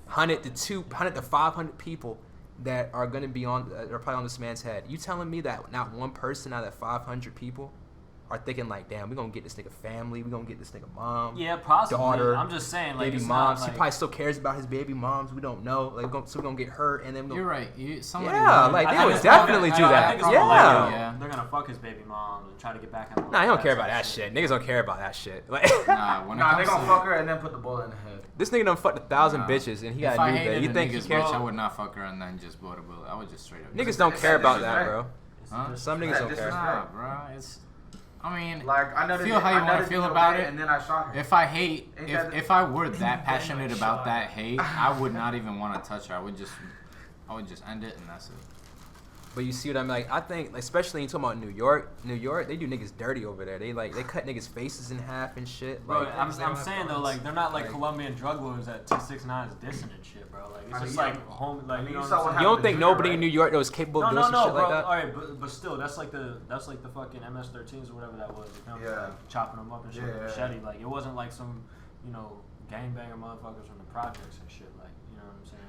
100 to 500 people that are gonna be on. Are probably on this man's head. You telling me that not one person out of 500 people are thinking like, damn, we're gonna get this nigga family. We're gonna get this nigga mom. Yeah, possibly. Daughter, I'm just saying, like, baby it's moms. Not, like, He probably still cares about his baby moms. We don't know. Like, so we're gonna get hurt, and then we're You're gonna. right. Somebody Yeah, would- like, I they think would it's definitely more- do I that. think it's more like, Yeah. Yeah. they're gonna fuck his baby moms and try to get back at him. Nah, you don't care about that shit. Niggas don't care about that shit. Like, Nah, when it Nah, they comes gonna to fuck her and then put the bullet in the head. this nigga done fucked 1,000 Nah. bitches, and he if got I a new hated bed. You a think he nigga's cares? bitch, I would not fuck her and then just blow the bullet. I would just straight up. Niggas don't care about that, disrespect. bro. Huh? Some niggas Yeah, don't care. disrespect. Nah, bro. It's. I mean, Like I know that feel how you I know wanna that feel you about obeyed it. and then I shot her. if I hate, Ain't that- if I were that then passionate I about shot that her. hate, I would not even want to touch her. I would just end it, and that's it. But you see what I'm like? I think, like, especially when you talking about New York, they do niggas dirty over there. They cut niggas' faces in half and shit. Bro, Like, I'm they don't have saying though, guns. like they're not like Like- Colombian drug lords that 269 is dissing and shit, bro. Like it's I mean, just yeah. like home, like I mean, you know you what saw I'm what saying? you don't happened think to nobody Junior, in New York that was capable of No, doing no, some no, shit bro. like that? All right, but still, that's like the fucking MS-13s or whatever that was. You know, Yeah. like, chopping them up and shit with Yeah. a machete. Like it wasn't like some, gangbanger motherfuckers from the projects and shit. Like you know what I'm saying?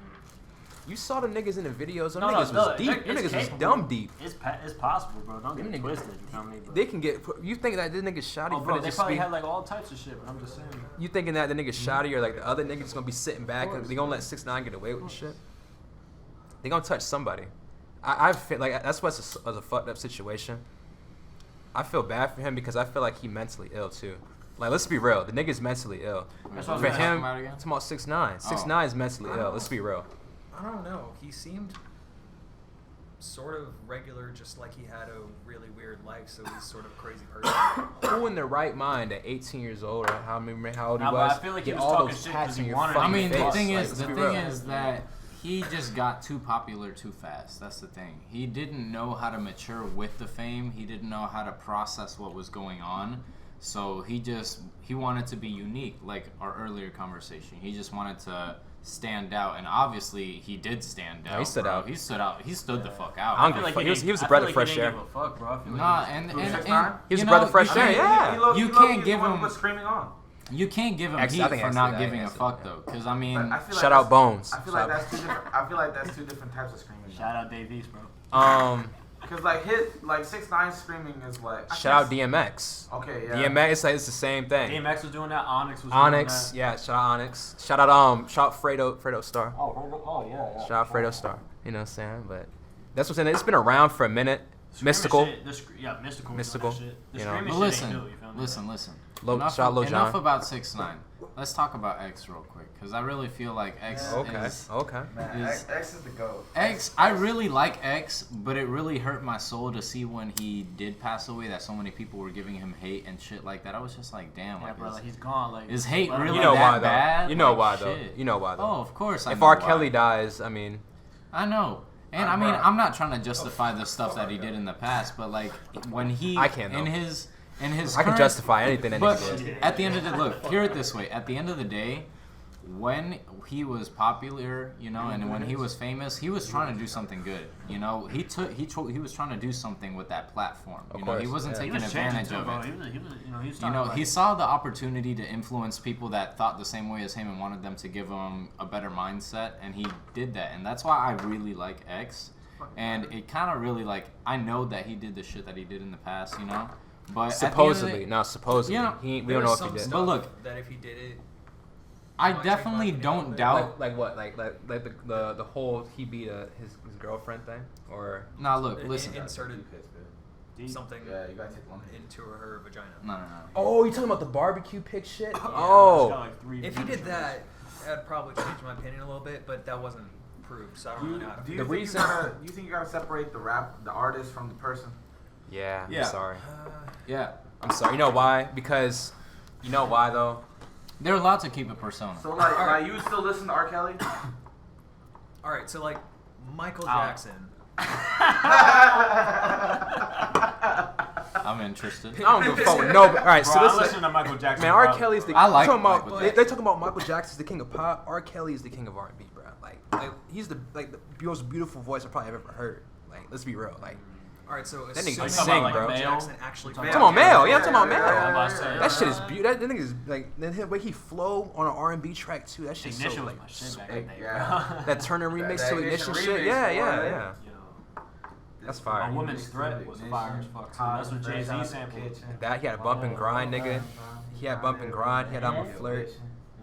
You saw the niggas in the videos. Them No, niggas no, was deep. Them it's niggas was capable. dumb deep. It's possible, bro. Don't get Them it niggas- twisted. You feel me? But, They can get. You think that this nigga shot oh, him? bro, they probably had like all types of shit. But I'm just saying. You thinking that the nigga shotty or like the other niggas gonna be sitting back? They gonna let 6ix9ine get away with the shit? They gonna touch somebody. I feel like that's what's a fucked up situation. I feel bad for him because I feel like he mentally ill too. Like, let's be real, the nigga's mentally ill. That's What what For was I talking him, about again? it's about 6ix9ine. 6ix9ine is mentally ill. Let's be real. I don't know. He seemed sort of regular, just like he had a really weird life, so he's sort of a crazy person. Who in their right mind at 18 years old or how old he Nah, was? but I feel like he get was all talking those shit tats 'cause in he your wanted to I fucking mean, be the face. thing Like, is, let's the be thing real. is that he just got too popular too fast. That's the thing. He didn't know how to mature with the fame. He didn't know how to process what was going on. So he wanted to be unique, like our earlier conversation. He just wanted to stand out, and obviously he did stand out. he stood bro. out. He stood out. He stood the fuck out. I don't I feel give a like fuck. He was didn't- a I breath feel of like fresh he air. didn't give a fuck, bro. I feel like Nah, he and Who, and, 6ix9ine? and He was you a breath know, of fresh you air, can't- yeah. You He can't give the one him. who was screaming on. You can't give him X, I heat think for X not did that, giving a X did fuck that. though, because I But mean, I feel Shout like out Bones. I feel like that's two different. I feel like that's two different types of screaming. Shout out Dave East, bro. Cause like 6ix9ine screaming is like. Shout out DMX. Okay, yeah. DMX, it's the same thing. DMX was doing that. Onyx was Onyx, doing that. yeah. Shout out Onyx. Shout out Fredo Star. Oh yeah. Shout out Fredo Star. You know what I'm saying? But that's what I'm saying. It's been around for a minute. Mystical. Mystical. Mystical, Mystical. Shit. The you know. screaming but shit ain't new, you feel me? listen. Shout out Lil Enough Jon. about 6ix9ine. Let's talk about X real quick, because I really feel like X Okay. is. Okay. Man, Is- X is the goat. X, I really like X, but it really hurt my soul to see when he did pass away that so many people were giving him hate and shit like that. I was just like, damn, Yeah, like, bro. Like, he's gone. Like is hate let him really You know go. why that though. bad? You know Like, why though. shit. You know why though. Oh, of course. I If know R. why. Kelly dies, I mean, I know. And I mean, I'm not trying to justify the stuff that he did in the past, but like when he I can't, in though. his I can current- justify anything that But nigga did. at the end of the look, hear it this way. At the end of the day, when he was popular, you know, and when he was famous, he was trying to do something good. You know, he was trying to do something with that platform. Of You know, he course, wasn't yeah. He taking was changing advantage too, of bro. it. He was, he was You starting know, to, he like, saw the opportunity to influence people that thought the same way as him and wanted them to give him a better mindset, and he did that. And that's why I really like X. And it kind of really, like, I know that he did the shit that he did in the past, you know? But Supposedly, no. supposedly. You know, we don't know if he did. But look, that if he did it, I Might definitely take my don't opinion doubt. Like what? Like the whole he beat his girlfriend thing, or Nah, look, listen. inserted deep. something Yeah, you gotta take one hit. into her vagina. No. oh, you talking about the barbecue pig shit? Yeah, Oh, it's got, like, 3 If he views did on it. that, that'd probably change my opinion a little bit, but that wasn't proved, so I don't really know how to Do feel. you think you think you gotta separate the artist from the person? yeah. Yeah. I'm sorry. Yeah. I'm sorry. You know why? Because you know why though. They're allowed to keep a persona. So like you would still listen to R. Kelly? All right, so like Michael Ow. Jackson. I'm interested. I don't give a fuck with no. All right, Bro, so I listen. listen to Michael Jackson. Man, R. bro. Kelly's the. I like talking about, Michael they Jackson. talking about Michael Jackson's the king of pop. R. Kelly is the king of R&B, bro. Like he's the most beautiful voice I probably have ever heard. Like, let's be real. Like, All right, so That nigga can assuming sing, Michael bro. Jackson actually. I'm talking about male. Yeah, I'm talking about male. Yeah. That shit is beautiful. That nigga is like the way he flow on an R&B track too. That shit's Ignition so was like my shit back in the day, Yeah. bro. that Turner remix That to Ignition Ignition shit. remix, Yeah, boy. yeah. Yo, That's fire. A Woman's Threat was fire as fuck too. That's what Jay-Z sampled. That he had a bump and grind, nigga. He had bump and grind. He had I'm a flirt.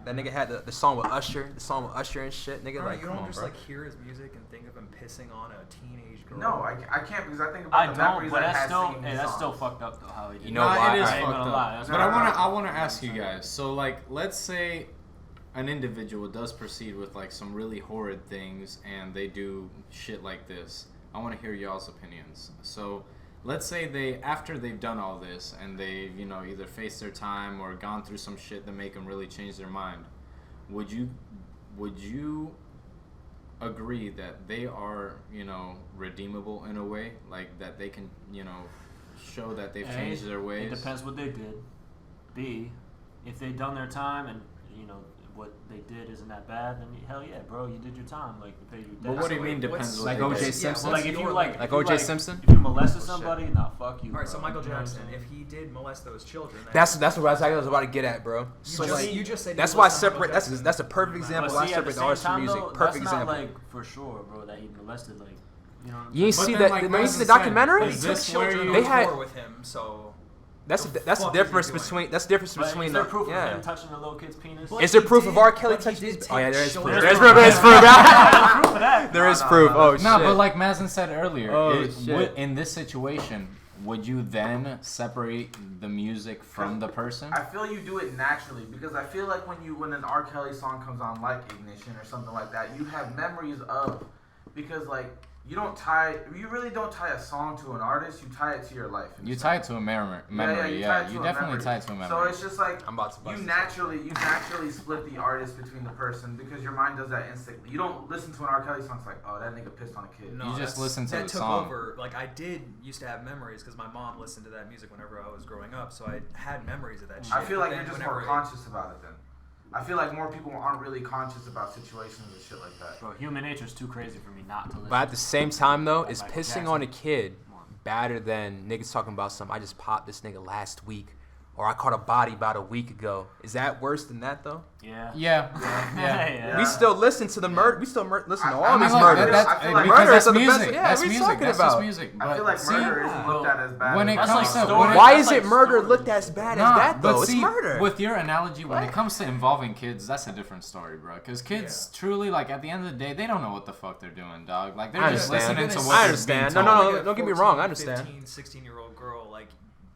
That nigga had the song with Usher, and shit. Nigga, Alright, like, you come don't on, just bro. like hear his music and think of him pissing on a teenage girl. No, I can't because I think I about the don't, memories but I that's had still, singing hey, these that's still songs. fucked up though. How he did. You know No, why? it is I ain't fucked gonna up. lie. That's But what I want to ask you guys. So like, let's say an individual does proceed with like some really horrid things, and they do shit like this. I want to hear y'all's opinions. So let's say after they've done all this and they've either faced their time or gone through some shit that make them really change their mind. Would you agree that they are redeemable in a way, like that they can show that they've changed their ways? It depends what they did. B, if they done their time and what they did isn't that bad, then hell yeah, bro, you did your time. Like, you paid your debt. But what do you mean depends? Like what they O.J. did? Simpson? Like if you like O.J. Simpson? if you molested somebody, nah, fuck you. All right, so bro. Michael You know what I'm Jackson, saying? if he did molest those children, That's what I was about to get at, bro. So you just said that's you why I listen to separate. Michael Jackson. That's a perfect example. But Why I see, at the separate the same artist from time, music. though, Perfect that's not example. like for sure, bro, that he molested like. You know what I'm You ain't saying? see But that? then, like When you Moses see the said, documentary? But he Is took this where children you- on They had- tour with him, so That's the the fuck is he difference doing? between But is there proof of yeah. him touching a little kid's penis? But Is there he proof of did- R. Kelly but he touching did these? take Oh yeah, there is children. proof. There's There is proof. proof. Proof of that. There is No, proof. no, Oh no. shit. No, but like Mazen said earlier, Oh, shit. in this situation, would you then separate the music from the person? I feel you do it naturally because I feel like when an R. Kelly song comes on, like Ignition or something like that, you have memories of, because like you really don't tie a song to an artist, you tie it to your life. You tie it to a memory. you tie it to You a definitely memory. tie it to a memory. So it's just like I'm about to bust you this. naturally split the artist between the person because your mind does that instantly. You don't listen to an R. Kelly song, it's like, oh, that nigga pissed on a kid. No, You just that's- listen to that the took song. over. Like I did used to have memories because my mom listened to that music whenever I was growing up, so I had memories of that shit. I feel like But you're then just whenever more conscious about it then. I feel like more people aren't really conscious about situations and shit like that. Bro, human nature's too crazy for me not to listen. But at the same time, though, Like is Michael pissing on a Jackson. kid Come on. badder than niggas talking about something. I just popped this nigga last week, or I caught a body about a week ago. Is that worse than that though? Yeah. Yeah. Yeah. We still listen to the murder. We still listen to all I mean, these look, murders. that- I feel like because murders that's are the best- music. yeah, That's what are you music. talking That's about? just music. I feel like see, murder isn't looked at as bad. when as it That's comes like to story- when it- Why that's is like it murder stories looked and as shit. bad Nah, as that though? but It's see, murder. with your analogy, when What? it comes to involving kids, that's a different story, bro. Because kids truly, like, at the end of the day, they don't know what the fuck they're doing, dog. Like, they're I just understand. listening to I what they're understand. being No, told. no, like a don't get me wrong, I understand. 15, 16-year-old girl, like,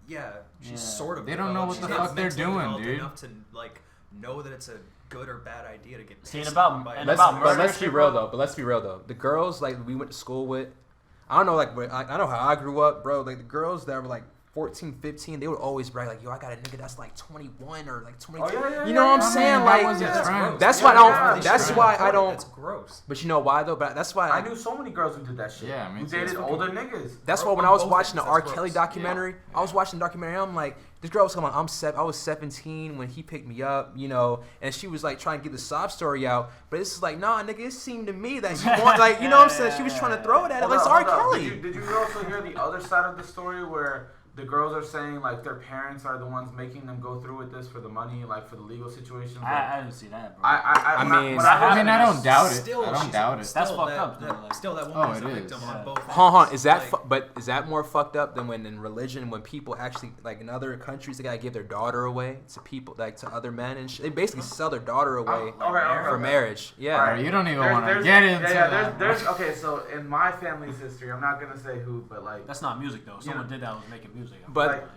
yeah, she's Yeah. sort of They don't know developed. what the She's not fuck they're mentally doing, developed dude. Enough to, like, know that it's a good or bad idea to get See, pissed and about- on by and a- about But murder let's be shit, real bro. though. The girls like we went to school with, I don't know, like I know how I grew up, bro. Like the girls that were like 14, 15, they would always brag like, yo, I got a nigga that's like 21 or like 22. Oh, yeah, You know what I'm yeah, saying? yeah, that Like, was a yeah, trend. that's Yeah, why I don't. yeah, That's yeah. why I don't. That's gross. But you know why though? But that's why I knew so many girls who did that shit. Yeah, me who too. dated It's older niggas. That's Bro, why when on I was both watching the ends, R. that's Kelly gross. documentary, I was watching the documentary. I'm like, this girl was talking about I was 17 when he picked me up, and she was like trying to get the sob story out. But it's like, nah, nigga, it seemed to me that you want, like, you know what I'm saying? She was trying to throw it at it. Like, it's R. Kelly. Did you also hear the other side of the story where the girls are saying like their parents are the ones making them go through with this for the money, like for the legal situations? Like, I didn't see that, bro. I mean, I don't doubt it. Still, I don't she's- doubt it. still That's fucked that- up, though, that- like- Still, that Oh, woman is it a is. victim on Yeah. both Hold ends. is that Like, but is that more fucked up than when in religion when people actually like in other countries they gotta give their daughter away to people like to other men and they basically sell their daughter away for marriage. Yeah. All right. You don't even There's- want to there's- get into yeah, that. there's okay. So in my family's history, I'm not gonna say who, but like That's not music though. Someone Yeah. did that was making music. But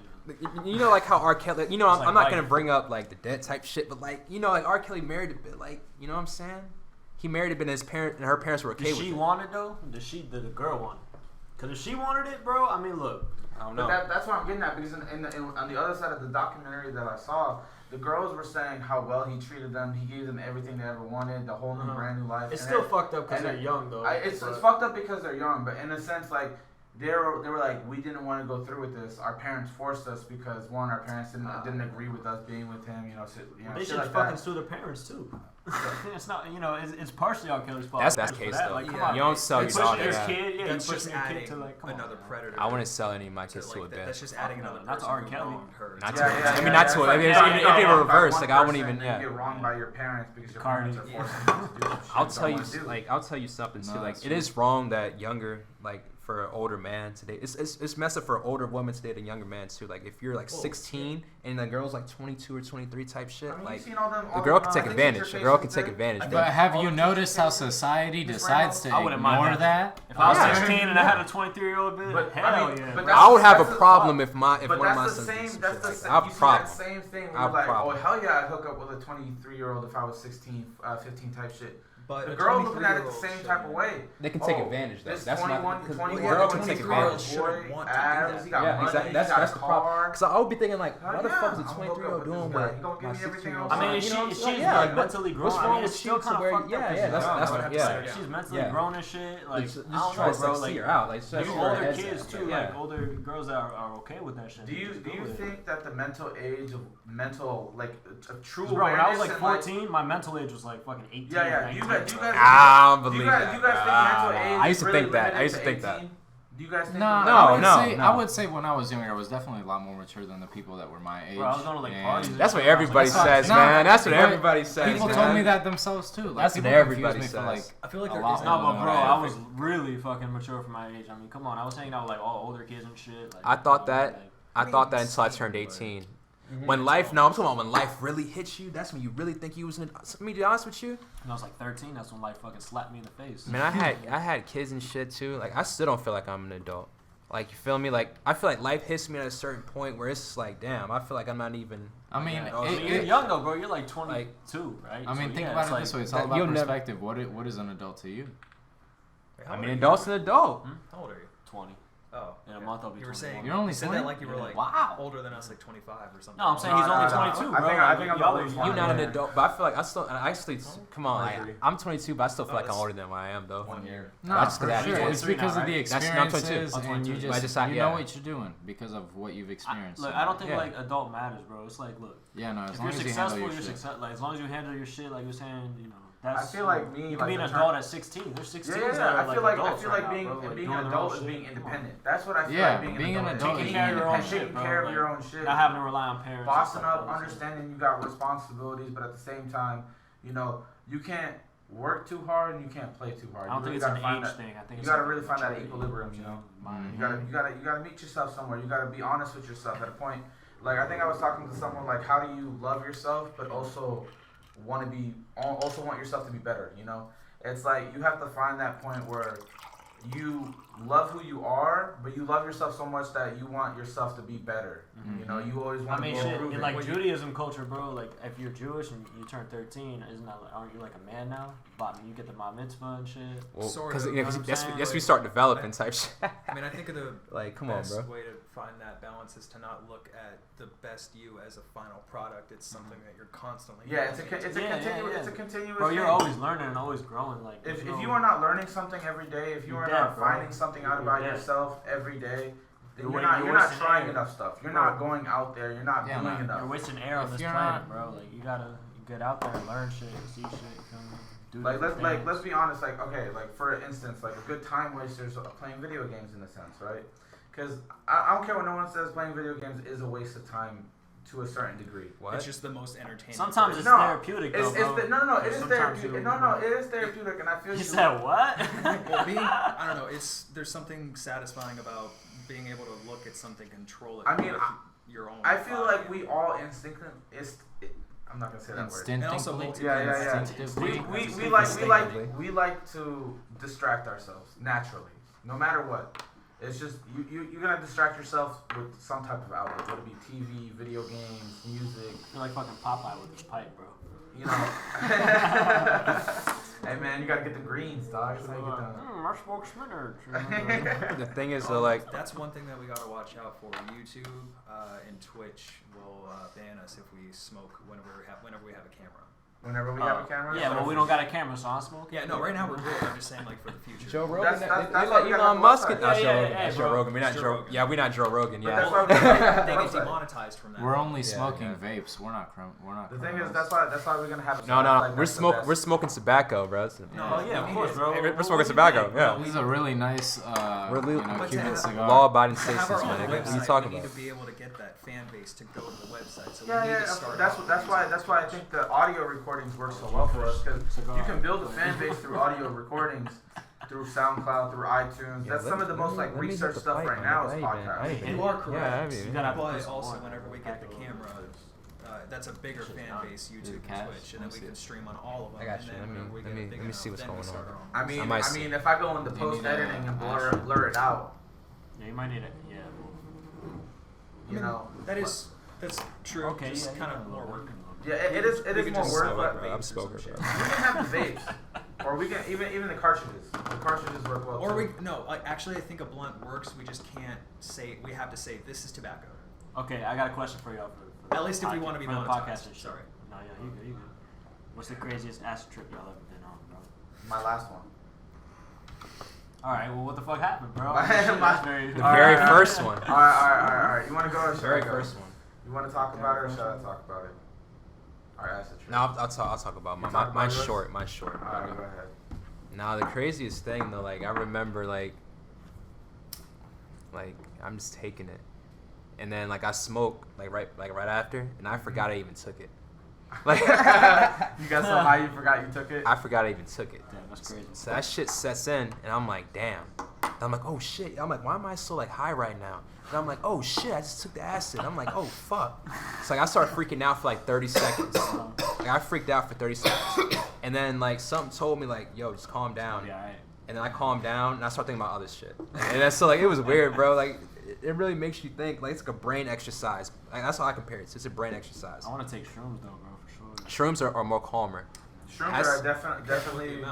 you know, like how R. Kelly, I'm like not gonna life. bring up like the debt type shit, but like like R. Kelly married a bit, like you know what I'm saying? He married a bit, and his parent and her parents were okay did with she it. want it though? Did the girl want it? Because if she wanted it, bro, I mean, look, I don't know. But that's what I'm getting at because on the other side of the documentary that I saw, the girls were saying how well he treated them. He gave them everything they ever wanted, the whole new brand new life. It's And still then- fucked up because and they're then- young though. It's fucked up because they're young, but in a sense, like they were like, we didn't want to go through with this. Our parents forced us because one, our parents didn't agree with us being with him. They shit should like fucking that. sue their parents too. It's not, it's partially R. Kelly's fault. That's for case that. though. Like, come Yeah. on, You don't sell your That's dog pushing that. your kid. Yeah, that's you're just pushing your kid adding to like, come on, another man. predator. I wouldn't sell any of my to, kids to a like, bit. that's just adding No, another not to person R. who Kelly. wronged her. Not to to- it. I mean, not to it. If they were reversed, like, I wouldn't even- You yeah. get wronged by your parents because your Cardi. parents are forcing you to do some shit I'll you tell don't you, wanna do. I'll tell you something too. No, Like, that's it true. is wrong that younger, like, for an older man today, it's messed up for an older woman today than younger man too. Like, if you're like 16 and the girl's like 22 or 23 type shit, I mean, like, you've seen all them, the all girl them, can I take think advantage. teacher The girl can faces take too. advantage. I But think But have all you the noticed teacher how faces- society Miss decides to I wouldn't mind ignore that. that? If I was Yeah. 16 and I had a 23-year-old bitch, But, hell I mean, yeah. but bro. I would have that's a the- problem if one of But my that's sons the did same. some That's shit the like same. that. I have You a see problem. that same thing I where have you're like, problem. oh hell yeah, I'd hook up with a 23-year-old if I was 16, 15 type shit. But The a girl looking at it the 23-year-old same type of way. They can take Oh, advantage though. This That's 21, not because 21, the girl can take 23-year-old advantage. shouldn't boy, want to do abs, that. he got Yeah, money, exactly. he That's got that's a the car. problem. Because I would be thinking like, Hell what the yeah, fuck is a I'm gonna 23-year-old hook up doing with this guy. with He gonna give my me everything 16-year-old I I mean, want. son? You know what I'm she's saying? like Yeah, but mentally grown. what's I wrong mean, with it's you still to kind of where- fucked up. yeah, 'cause yeah, she's that's young, that's bro. what yeah. yeah. She's mentally Yeah. grown and shit. Like, Just I don't try know, to bro. see Like, her out. Like, there's just older her headset. kids too. Yeah. Like older girls that are okay with that shit. Do you think that the mental age of a true Bro, when I was like awareness 14, my mental age was like fucking 18. Yeah, yeah. 19, You bro. guys, I don't do believe you guys, that. do you guys think mental age I used to is really think that. I limited used to think that. 18? Do you guys think No, that? I would say when I was younger, I was definitely a lot more mature than the people that were my age. Bro, I was going to like and parties. That's what everybody That's what- says, no, man. That's what but everybody says. People man. told me that themselves too. Like, That's what people everybody confused me for, says. like, I feel like a there lot is more No, than but what bro, I I am. was really fucking mature for my age. I mean, come on, I was hanging out with like all older kids and shit. Like, I thought that. like, I mean, thought that until I same, turned but- 18. When life, no, I'm talking about when life really hits you. That's when you really think you was in. Let me be honest with you, when I was like 13, that's when life fucking slapped me in the face. man. I had kids and shit too. Like I still don't feel like I'm an adult. Like you feel me? Like I feel like life hits me at a certain point where it's just like, damn. I feel like I'm not even. I mean, like, I mean, you're young though, bro. You're like 22, right? I mean, So, think yeah, about it's it like, this way: it's that all about you'll never- perspective. What is an adult to you? Wait, how I old mean, are you? adult's an adult. How old are you? 20. Oh, In a yeah. month I'll be You were 21. saying You're only you said 20? that like you were like Wow. older than us, like 25 or something. No, I'm saying he's No, only no, no. 22, I bro. think I'm the y'all oldest are one. You're not an Yeah. adult, but I feel like I actually come on. I Like, agree. I'm 22, but I still feel Oh, like I'm that's older than what I am though. 1 year. No, That's for that. sure. You're It's 23 because now, of the right? That's- I'm 22. experiences, I'm and 22. you I just just- you yeah. know what you're doing because of what you've experienced. Look, and- I don't think Yeah. like adult matters, bro. It's like, look, Yeah, no. As if long you're as you handle successful, your you're shit. successful. Like as long as you handle your shit, like you're saying, you know, that's. I feel like me, you can like, be an the adult term- at 16. There's 16s Yeah, that are I feel like adults right now, being bro, like, being doing an their own adult is shit. being Come on. independent. That's what I feel Yeah, like being being an an adult. adult Taking is care of your own independent. shit, Taking bro. care of like, your own shit. Not having to rely on parents. and Bossing stuff, up, bro. understanding you got responsibilities, but at the same time, you know, you can't work too hard and you can't play too hard. I don't You think really it's an gotta find age that- thing. I think you it's gotta like really find that maturity, equilibrium, you know? Mind. You gotta meet yourself somewhere. You gotta be honest with yourself at a point. Like I think I was talking to someone like, how do you love yourself, but also want yourself to be better? You know, it's like you have to find that point where you love who you are, but you love yourself so much that you want yourself to be better. You know, you always I want mean, to shit. improve. In like Judaism culture, bro. Like, if you're Jewish and you turn 13, isn't that aren't you like a man now? But you get the bar mitzvah and shit. Well, Sort because of, yeah, you know what I'm yes, saying? yes, we Like, start developing type shit. I mean, I think of the Like, come on, best bro. way to find that balance is to not look at the best you as a final product. It's something that you're constantly. Yeah, it's a growing into. continuous. Bro, you're thing. always learning and always growing. Like, If there's you no- are not learning something every day, if you You're are dead, not bro. finding something out You're about dead. yourself every day, then You're you're not wasting trying air. enough stuff. You're Bro. not going out there. You're not Yeah, doing man. enough. You're wasting air on If this you're planet, not- bro. Like, you gotta get out there and learn shit, see shit. You feel me? Do Like different things. let's be honest. Like okay, like for instance, like a good time waster is playing video games in a sense, right? Because I don't care what no one says. Playing video games is a waste of time to a certain degree. What? It's just the most entertaining. Sometimes it's No, therapeutic, though, bro. No. It is Sometimes therapeutic. you- No. It is therapeutic, and I feel You you. said what? Well, I don't know. There's something satisfying about being able to look at something, control it. I mean, with your own. I feel body. like we all I'm not gonna say that word. And also Instinctively. Yeah. Instinctively. We like to distract ourselves naturally, no matter what. It's just you're gonna distract yourself with some type of outlet, whether it be TV, video games, music. You're like fucking Popeye with his pipe, bro. You know. Hey man, you gotta get the greens, dog. That's how you get them. I smoke spinach. The thing is, though, like, that's one thing that we gotta watch out for. YouTube and Twitch will ban us if we smoke whenever we have a camera. Whenever we have a camera. Yeah, well, we don't got a camera, so I'm smoking. Yeah, no, right now we're good. I'm just saying, like, for the future. Joe Rogan, That's they why let we gotta Elon have Musk. the website. Not Joe Yeah, Rogan. yeah, That's bro. Joe Rogan. We're not Joe Joe. Rogan. Yeah, we're not Joe Rogan. But Yeah. that's why we gotta They have get the website. demonetized from that. We're only Yeah, smoking yeah. vapes. We're not The thing is, criminals. that's why we're gonna have. No, like, we're that's the smoking. best. We're smoking tobacco, bro. Oh, yeah, of course, bro. We're smoking tobacco. Yeah. This is a really nice, We're But to Cuban have- cigar. Law-abiding To have citizens, our my own nigga. What are you website, talking we need about? to be able to get that fan base to go to the website. So Yeah, we need yeah. to start. That's off why I think the audio recordings work so well for us because you can build a fan base through audio recordings, through SoundCloud, through iTunes. That's some of the most like research stuff right now is podcasts. You are correct. Yeah, I mean, You gotta But put some also, more whenever we get the camera, that's a bigger fan base, YouTube and Twitch, and then we can stream on all of them. I got and you. then Let me- whenever we let get me- it big let me see enough, what's then we going start on. our own. I mean, if I go into You post need a editing and Astro. blur it out, Yeah, you might need it. Yeah. you know. That's true. Okay, just yeah, kind yeah, of more work. Yeah, it is We could more just work, sell, but like, we I'm vapes or smoking, some bro. shit. can have the vapes, or we can even the cartridges. The cartridges work well. Or too. we no, actually, I think a blunt works. We just can't say. We have to say this is tobacco. Okay, I got a question for y'all. For At least if we podcast- wanna be for the monetized. podcast and shit. Sorry. No, yeah, you good, you good. What's the craziest acid trip y'all ever been on, bro? My last one. All right, well, what the fuck happened, bro? My- That's my- very. The All very right. first one. All right. You want to go or should Very I go? first one. You want to talk about it or should I talk about it? All right, acid trip. No, I'll talk about You mine. talk about Mine's yours? short. Mine's short. All right, go ahead. Now the craziest thing though, like I remember, like I'm just taking it, and then like I smoke right after, and I forgot I even took it. Like You got so high you forgot you took it? I forgot I even took it. Damn, that's crazy. So that shit sets in, and I'm like, damn. And I'm like, oh shit. I'm like, why am I so like high right now? And I'm like, oh shit, I just took the acid. I'm like, oh fuck. So like I started freaking out for like 30 seconds. Like I freaked out for 30 seconds, and then like something told me like, yo, just calm down. Yeah, alright. And then I calmed down and I started thinking about other shit. And that's so like it was weird, bro. Like it really makes you think. Like it's like a brain exercise. Like that's how I compare it. It's a brain exercise. I want to take shrooms though, bro, for sure. Shrooms are more calmer. Shrooms Acid- are definitely.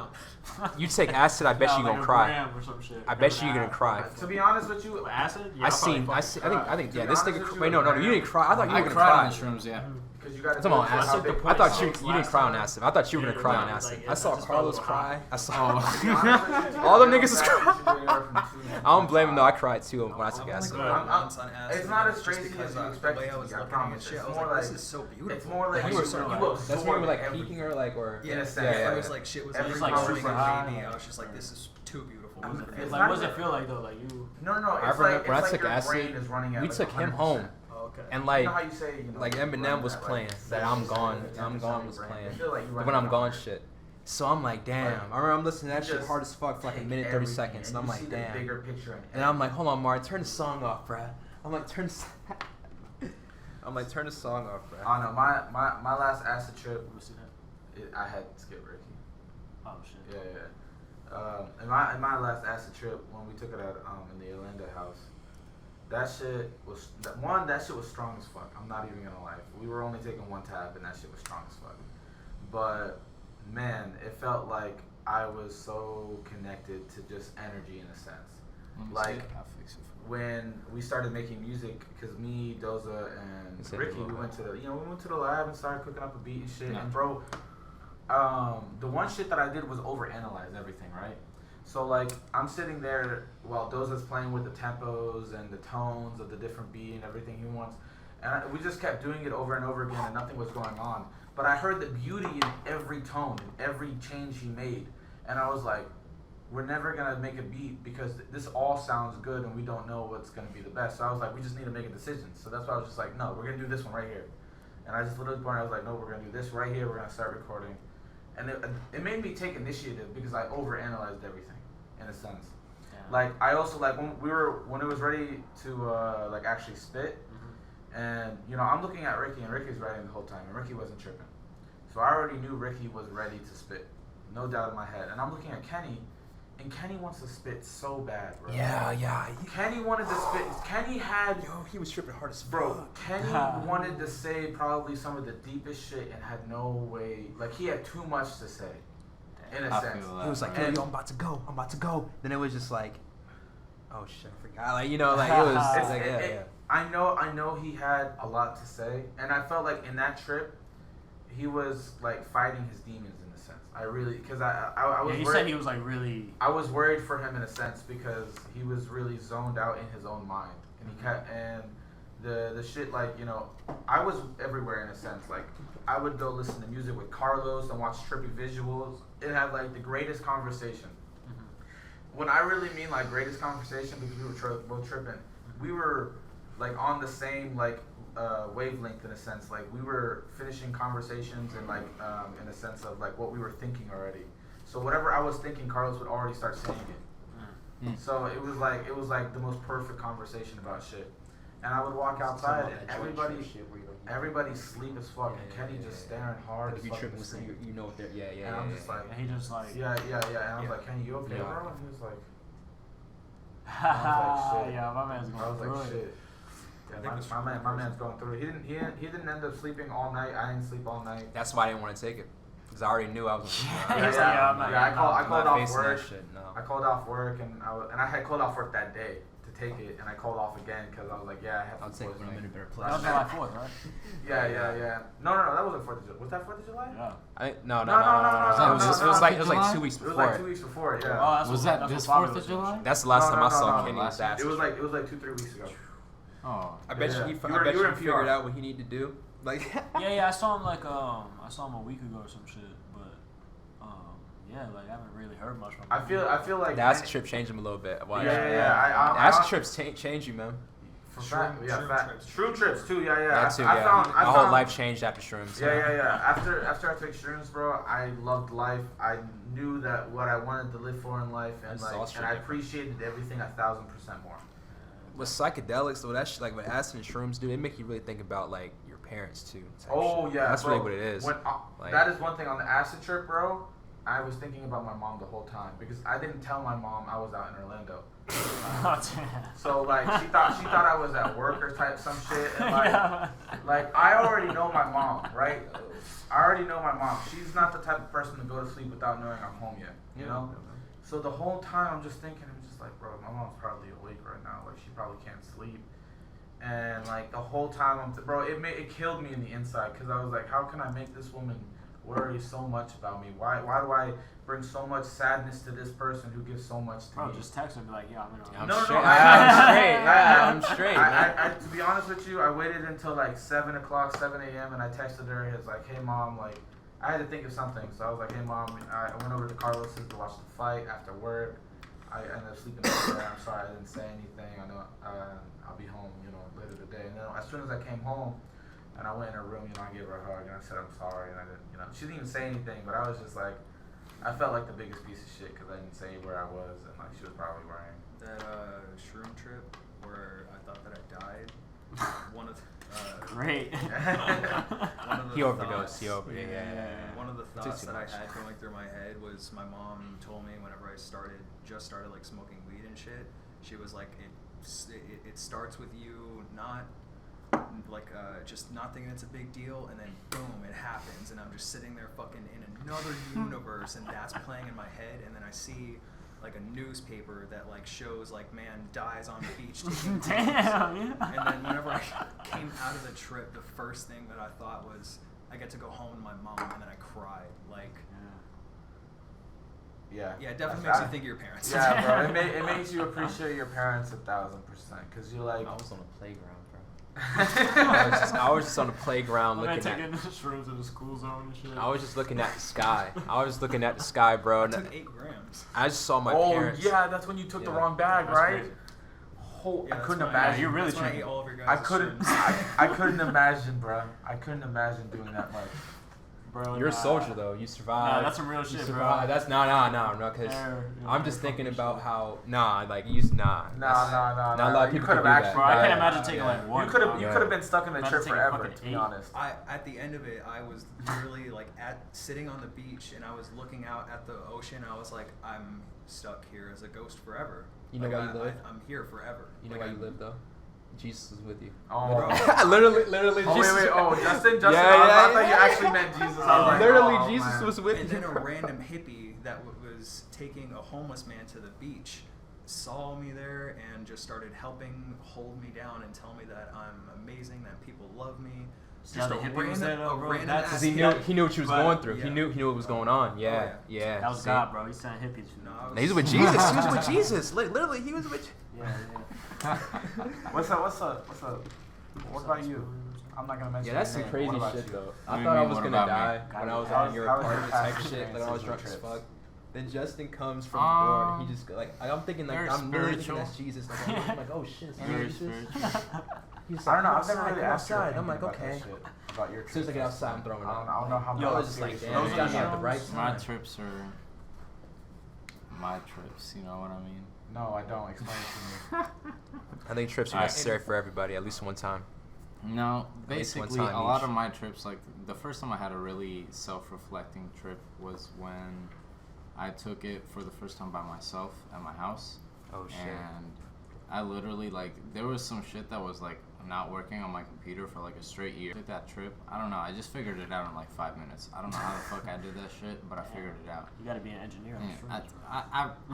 You take acid, I bet Nah, you like gonna a cry. gram or some shit. I bet you gonna cry. To be honest with you, Acid? Yeah, I I'll probably seen. fucking I think. To Yeah, be this honest nigga. with you, Wait, no, you didn't cry. I thought you I were gonna cried cry. on shrooms, yeah. because you got to. Come on, That's acid. like the I thought point. you didn't cry on acid. I thought you were gonna Yeah, cry no, on it's acid. like, I it's saw just Carlos felt cry. I saw. All All them niggas is crying. I don't blame him though. I cried too when I took acid. It's not as crazy because as you the expect way it I to was be, I looking at promise. shit, I It's was more like, like- this is so beautiful. It's more like You you were absorb That's when you were like everything. peeking or like or. In a sense, Yeah, yeah. it was like shit was Every like, like pouring super into high. me. I was just like, this is too beautiful. I'm- Wasn't it's it? Like, not what does it even- feel like though? Like you. No. I It's remember like when I it's took like your acid, brain is running at we like took him 100%. home. Oh, okay. And You like, know how you say, you know, like you Eminem run was at, playing like, that I'm 70% gone, of I'm your gone was brain. playing. You feel like you the run when at I'm gone 100%. shit. So I'm like, damn. Like, I remember I'm listening to that shit just hard as fuck for like a take minute 30 everything, seconds, and I'm you like, see the damn. bigger picture And I'm like, hold on, Mar, turn the song off, bruh. I'm like, turn the song off, bruh. I don't know. My last acid trip, Let me see that. I had Skip Ricky. Oh shit. Yeah. In my last acid trip when we took it at in the Orlando house, that shit was strong as fuck. I'm not even gonna lie. We were only taking one tab and that shit was strong as fuck. But man, it felt like I was so connected to just energy in a sense. Like I'll fix it for you. when we started making music, because me, Doza, and It's a Ricky, little we went to the lab and started cooking up a beat and shit. Yeah. And bro, the one shit that I did was overanalyze everything, right? So like I'm sitting there while Doza's playing with the tempos and the tones of the different beat and everything he wants, and we just kept doing it over and over again, and nothing was going on. But I heard the beauty in every tone, in every change he made, and I was like, we're never gonna make a beat because this all sounds good and we don't know what's gonna be the best. So I was like, we just need to make a decision. So that's why I was just like, no, we're gonna do this one right here. And I just literally pointed, I was like, no, we're gonna do this right here. We're gonna start recording. And it made me take initiative because I overanalyzed everything in a sense. Yeah. Like I also like when it was ready to like actually spit, and you know I'm looking at Ricky and Ricky's writing the whole time and Ricky wasn't tripping. So I already knew Ricky was ready to spit, no doubt in my head. And I'm looking at Kenny. And Kenny wants to spit so bad, bro. Yeah. Kenny wanted to spit. Kenny had, Yo, he was tripping hard as fuck. bro. Kenny wanted to say probably some of the deepest shit and had no way. Like he had too much to say, in a I sense. feel He was like, And- yo, I'm about to go. Then it was just like, oh shit, I forgot. Like, you know, like it was It's- like, I know he had a lot to say, and I felt like in that trip, he was like fighting his demons in a sense. I really, because I was Yeah, he worried. said he was like really. I was worried for him in a sense because he was really zoned out in his own mind, and he kept and the shit like I was everywhere in a sense. Like I would go listen to music with Carlos and watch trippy visuals. It had like the greatest conversation. When I really mean like greatest conversation, because we were both tripping, we were like on the same like wavelength in a sense. Like we were finishing conversations and like in a sense of like what we were thinking already. So whatever I was thinking, Carlos would already start saying it. So it was like the most perfect conversation about shit. And I would walk outside and everybody's sleep as fuck, and Kenny just staring hard. If you tripping with them, you know what they're. Yeah. And I'm just like, And he just like. yeah. And I was like, Kenny, you okay, bro? And he was like, shit. Yeah, my man's going I was through like, it. shit. Yeah, my man's going through it. He didn't end up sleeping all night. I didn't sleep all night. That's why I didn't want to take it. Because I already knew I was. I called off work. Shit, no. I called off work and I had called off work that day to take it, and I called off again because I was like, yeah, I have. I'll take it when I'm in a better place. That was July 4th, right? Yeah. No, that wasn't 4th of July. Was that 4th of July? Yeah. No. No, It was like 2 weeks It was before. like 2 weeks before. Yeah. Oh, that's Was what- that that's this what Bobby 4th was of doing. July? That's the last time I saw no. Kenny with that. It was like 2-3 weeks ago. Oh. I bet Yeah. you. You I were bet you in PR. figured out what he needed to do. Like. Yeah. I saw him like I saw him a week ago or some shit, but yeah, like I haven't really heard much from him. I feel like The acid trip changed him a little bit. Why? Yeah. Acid trips change you, man. Shroom trips too. Yeah. That too. I Yeah. found My whole life changed after shrooms. Yeah. After I took shrooms, bro, I loved life. I knew that what I wanted to live for in life, and That's all and I appreciated everything 1,000% more. With psychedelics, though, that shit, like with acid and shrooms, dude, it make you really think about like your parents too. type Oh shit. yeah, that's bro. really what it is. That is one thing on the acid trip, bro. I was thinking about my mom the whole time because I didn't tell my mom I was out in Orlando. So like she thought I was at work or type some shit, and like I already know my mom, right? I already know my mom. She's not the type of person to go to sleep without knowing I'm home yet, you know. So the whole time I'm just thinking, I'm just like, bro, my mom's probably awake right now. Like she probably can't sleep, and like the whole time it killed me in the inside because I was like, how can I make this woman worry so much about me? Why do I bring so much sadness to this person who gives so much to me? Bro, just text him and be like, yeah, I'm in. I'm straight. I to be honest with you, I waited until like 7 a.m. and I texted her. It's like, hey mom, like I had to think of something, so I was like, hey mom, I went over to Carlos's to watch the fight after work. I ended up sleeping over there. I'm sorry I didn't say anything. I know I'll be home, later today. And then as soon as I came home, and I went in her room, I gave her a hug and I said I'm sorry, and I didn't, she didn't even say anything, but I was just like, I felt like the biggest piece of shit because I didn't say where I was, and like she was probably worrying. That shroom trip where I thought that I died. One of Great. He overdosed. One of the thoughts that I had going through my head was my mom told me whenever I just started like smoking weed and shit. She was like, it starts with you not like just not thinking it's a big deal, and then boom, it happens, and I'm just sitting there fucking in another universe, and that's playing in my head, and then I see like a newspaper that like shows like man dies on the beach taking Damn, yeah. and then whenever I came out of the trip, the first thing that I thought was I get to go home to my mom, and then I cried like. Yeah, it definitely makes you think of your parents. Yeah, bro. It makes you appreciate your parents 1,000% because you're like. I was on a playground, bro. I was just on the playground looking at. taking shrooms in the school zone and shit. I was just looking at the sky. Bro. I took 8 grams. I just saw my parents. Oh yeah, that's when you took the wrong bag, right? I couldn't imagine. You're really trying to trying. eat all of your guys. I couldn't imagine, bro. I couldn't imagine doing that much. Bro, You're a soldier though. You survived. Nah, that's some real shit, you bro. survived. That's no. Because I'm just thinking about how Not a lot of You people could have could do actually. that. Bro, I can't imagine taking like one. You could bro. have been stuck in the Imagine trip taking forever. fucking To be 8. honest. At the end of it, I was literally like sitting on the beach, and I was looking out at the ocean. I was like, I'm stuck here as a ghost forever. You know why you live? I'm here forever. You know why you live though? Jesus is with you. Oh, literally. oh Jesus. wait. Oh, Justin. Yeah, I thought you actually meant Jesus. I was like, Literally, oh, Jesus man. was with And you. then a random hippie that was taking a homeless man to the beach saw me there and just started helping hold me down and tell me that I'm amazing, that people love me. See how the Just a hippie was there, though, bro? random That's ass Because he knew what she was But- going through. yeah. He knew what was going on. Yeah, yeah. That was See? God, bro. He sent hippies. No, And he's with Jesus. He was with Jesus. Literally, he was with. Yeah, yeah. What's up? What about you? I'm not gonna mention. Yeah, that's your some name. crazy What about shit you? though. What I do thought you I mean, was what gonna about me? die when I was How on was- your how was your apartment past type shit. experience Like I was with drunk as trips? fuck. Then Justin comes from the door and he just like I'm thinking like Very I'm literally thinking spiritual. that's Jesus. Like I'm like oh shit, it's Very Jesus. spiritual. He's I don't know. "Come I've never outside, really come asked your outside." I'm opinion like about that okay. shit, about your As soon as I get trips. outside, I'm throwing up. I don't know how Yo, much it's just like serious damn, it you is. got me at the right My time. trips are my trips. You know what I mean? No, I don't. Explain it to me. I think trips are Alright. necessary for everybody at least one time. No, At least one basically, a time lot each. of my trips, like the first time I had a really self-reflecting trip was when I took it for the first time by myself at my house. Oh shit. And I literally, like, there was some shit that was, like, not working on my computer for, like, a straight year. I took that trip. I don't know. I just figured it out in, like, 5 minutes. I don't know how the fuck I did that shit, but I figured it out. You gotta be an engineer on Yeah, the fridge.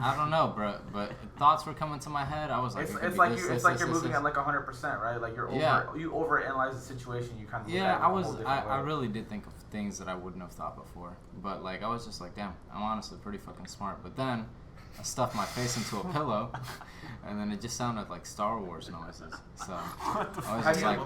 I don't know, bro, but thoughts were coming to my head. I was like, It's, it could it's be like this, you. this, It's like this, you're this, moving this. at like 100%, right? Like you're over. Yeah. You overanalyze the situation. You kind of. Yeah, look at it I in a was. whole I different way. really did think of things that I wouldn't have thought before. But like, I was just like, damn, I'm honestly pretty fucking smart. But then, I stuffed my face into a pillow, and then it just sounded like Star Wars noises. So I was Have just you- like, when-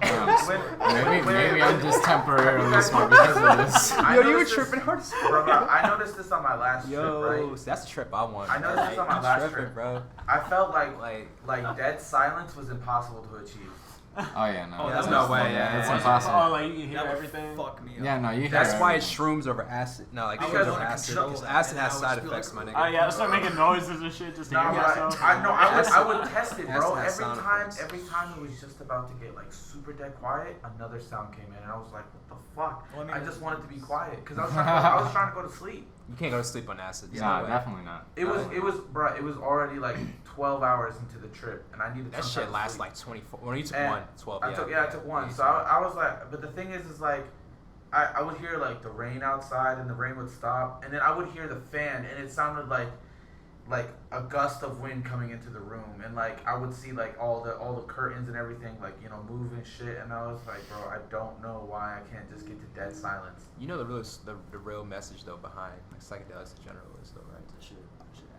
damn, when- maybe I'm just temporarily smart because of this. I Yo, you were noticed this- tripping hard. Bro, I noticed this on my last Yo, trip, right? so that's a trip I want. I noticed this on my I'm last tripping, trip. bro. I felt like Like, dead silence was impossible to achieve. Oh yeah, no, Oh, that's that's no no way. way, Yeah, it's yeah. impossible. Oh, like you can hear That would everything. fuck me up. Yeah, no, you. that's hear why everything. it's shrooms over acid. No, like Because shrooms over I acid. control Because that, acid and has I would side just be effects, like, my Oh nigga. yeah, I start making noises and shit just to No, hear but myself. I know. I would test it, Has bro. to have sound effects. Every time it was just about to get like super dead quiet, another sound came in, and I was like, "What the fuck?" Well, I I mean, just wanted to be quiet because I was trying to go to sleep. You can't go to sleep on acid. There's Nah, no way. definitely not. It was, bro. It was already like 12 hours into the trip, and I needed That some shit time to lasts sleep. like 24. Well, you took And one, 12. I took one. So I was like, but the thing is like, I would hear like the rain outside, and the rain would stop, and then I would hear the fan, and it sounded like a gust of wind coming into the room, and like I would see like all the curtains and everything like move and shit, and I was like, bro, I don't know why I can't just get to dead silence. You know the real message though behind like psychedelics in general is though, right? That shit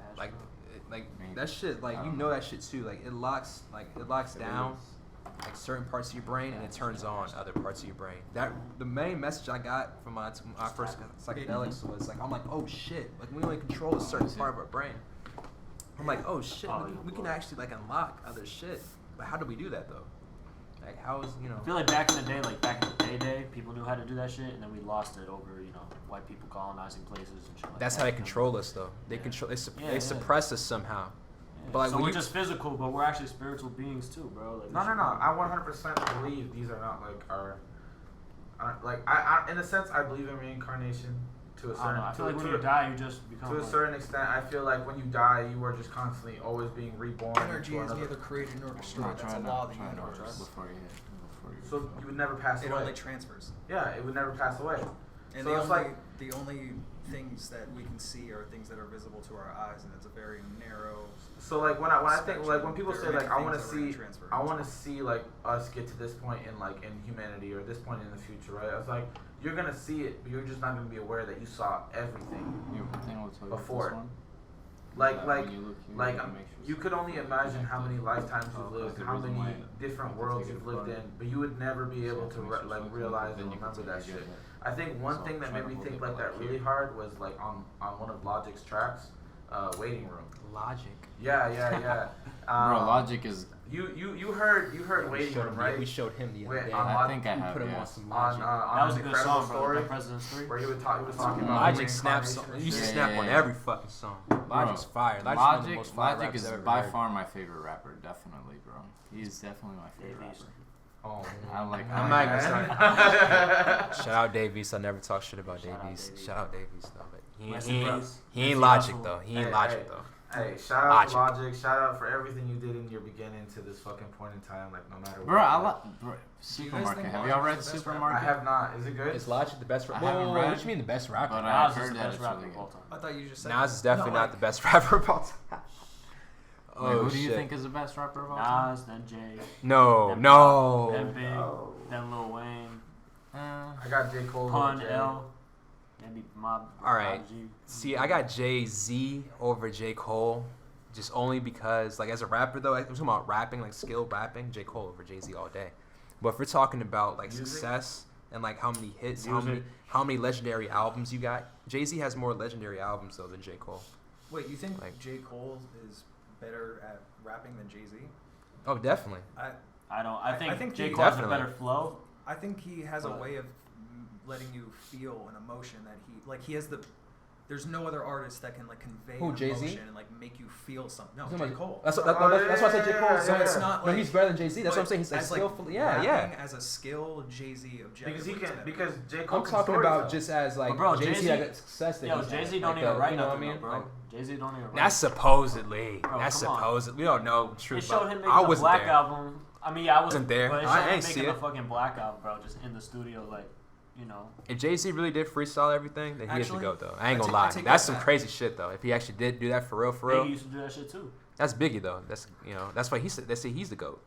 ass, Like, bro. like Maybe. that shit. Like I you don't know know. that shit too. Like it locks down like certain parts of your brain and it turns on other parts of your brain. That the main message I got from my first psychedelics was like I'm like oh shit, like we only control a certain part of our brain. I'm like oh shit, we can actually like unlock other shit. But how do we do that though? Like how is I feel like back in the day, people knew how to do that shit, and then we lost it over, white people colonizing places and shit like that's that. how they control us though. They Yeah. control Yeah, they yeah. suppress us somehow. Yeah. But like so when we're you- just physical, but we're actually spiritual beings too, bro. Like, No. I 100% believe these are not like our. I in a sense I believe in reincarnation to a I don't certain. know. I feel like when to you die, you just become. To a like- certain extent, I feel like when you die, you are just constantly always being reborn. Energy into is another- neither created nor destroyed. That's a Try law not- of the try not universe. before you. So you would never pass It away. only transfers. Yeah, it would never pass away. And So the it's only like- the only things that we can see are things that are visible to our eyes, and it's a very narrow. So like when I think like when people There say are like many I want to things that we're see gonna transfer I into. want to see like us get to this point in humanity or this point in the future, right? I was like you're gonna see it, but you're just not gonna be aware that you saw everything. Before. You could only imagine how many lifetimes you've lived, how many different worlds you've lived in, but you would never be able to realize and remember that shit. I think one thing that made me think like that really hard was like on one of Logic's tracks, Waiting Room. Logic. Yeah. Bro, Logic is. You heard Waiting Room, right? We showed him the Wait, other day. on I think I We have. put him Yeah. on some on logic. That was a an good Incredible song, bro. Story, Like President's 3. where he was talking about Logic snaps. reincarnation and You used to shit. snap Yeah, on yeah. every fucking song. Logic's Bro, fire. Logic's one of the Logic, most fire Logic rappers is I've ever by heard. far my favorite rapper, definitely, bro. He's definitely my favorite Davies. rapper. Oh, I like. I'm I not like- even Shout out Davies. I never talk shit about Shout out Davies. Davies. Shout out Davies though. But he Rest ain't, in he, peace. he ain't Nipsey Logic Hussle. though. He ain't Hey, Logic hey. though. Hey, shout out to Logic. Logic. Shout out for everything you did in your beginning to this fucking point in time. Like no matter what. Bro, I like, like. Bro, you guys Supermarket. think Have y'all Logic's read the best rapper? Supermarket? I have not. Is it good? Is Logic the best I rapper? haven't Whoa, read, what you mean the best rapper? but Nas I've is heard the that best it's rapper really of good. all time. I thought you just said. Nas is definitely No, not the best rapper of all time. Wait, Oh who do you shit. think is the best rapper of all time? Nas, then Jay, No, then no. Big, No. then Lil Wayne. Eh, I got J. Cole. Pun over Jay. L. Maybe Mob. All right. Mob G. See, I got Jay-Z over J. Cole, just only because, like, as a rapper though, I'm talking about rapping, like skill rapping. J. Cole over Jay-Z all day. But if we're talking about like Music? success and like how many hits, Music. how many legendary albums you got, Jay-Z has more legendary albums though than J. Cole. Wait, you think Like- J. Cole is better at rapping than Jay-Z? Oh, definitely. I don't. I think, I think J. he- Cole has a Definitely. better flow. I think he has a But- way of letting you feel an emotion that he has the. There's no other artist that can like convey Who, an Jay-Z? emotion and like make you feel something. No, That's J. what- Cole. That's why I said J. Cole. So it's not no, like he's better than Jay-Z. That's what I'm saying. He's like as, skillful. Yeah, rapping yeah. as a skill, Jay-Z objectively. Because he is can. better. Because J. Cole. I'm can talking storytell. about just as like But bro, Jay-Z Jay-Z had success that Yo, he's Jay Z had. don't Like, even write you know nothing, what I mean? bro. Like, Jay Z don't even write. that's supposedly. Bro, That's come on. supposedly. We don't know the They truth. showed but him making I the wasn't Black there. album. I mean, yeah, I wasn't there. But it I showed him ain't see making it. the fucking Black album, bro, just in the studio, like, you know. If Jay-Z really did freestyle everything, then he has to Actually, go though. I ain't I gonna take- I lie. take That's that some back. crazy shit though. If he actually did do that for real, Biggie used to do that shit too. that's Biggie though. That's that's why he said they say he's the GOAT.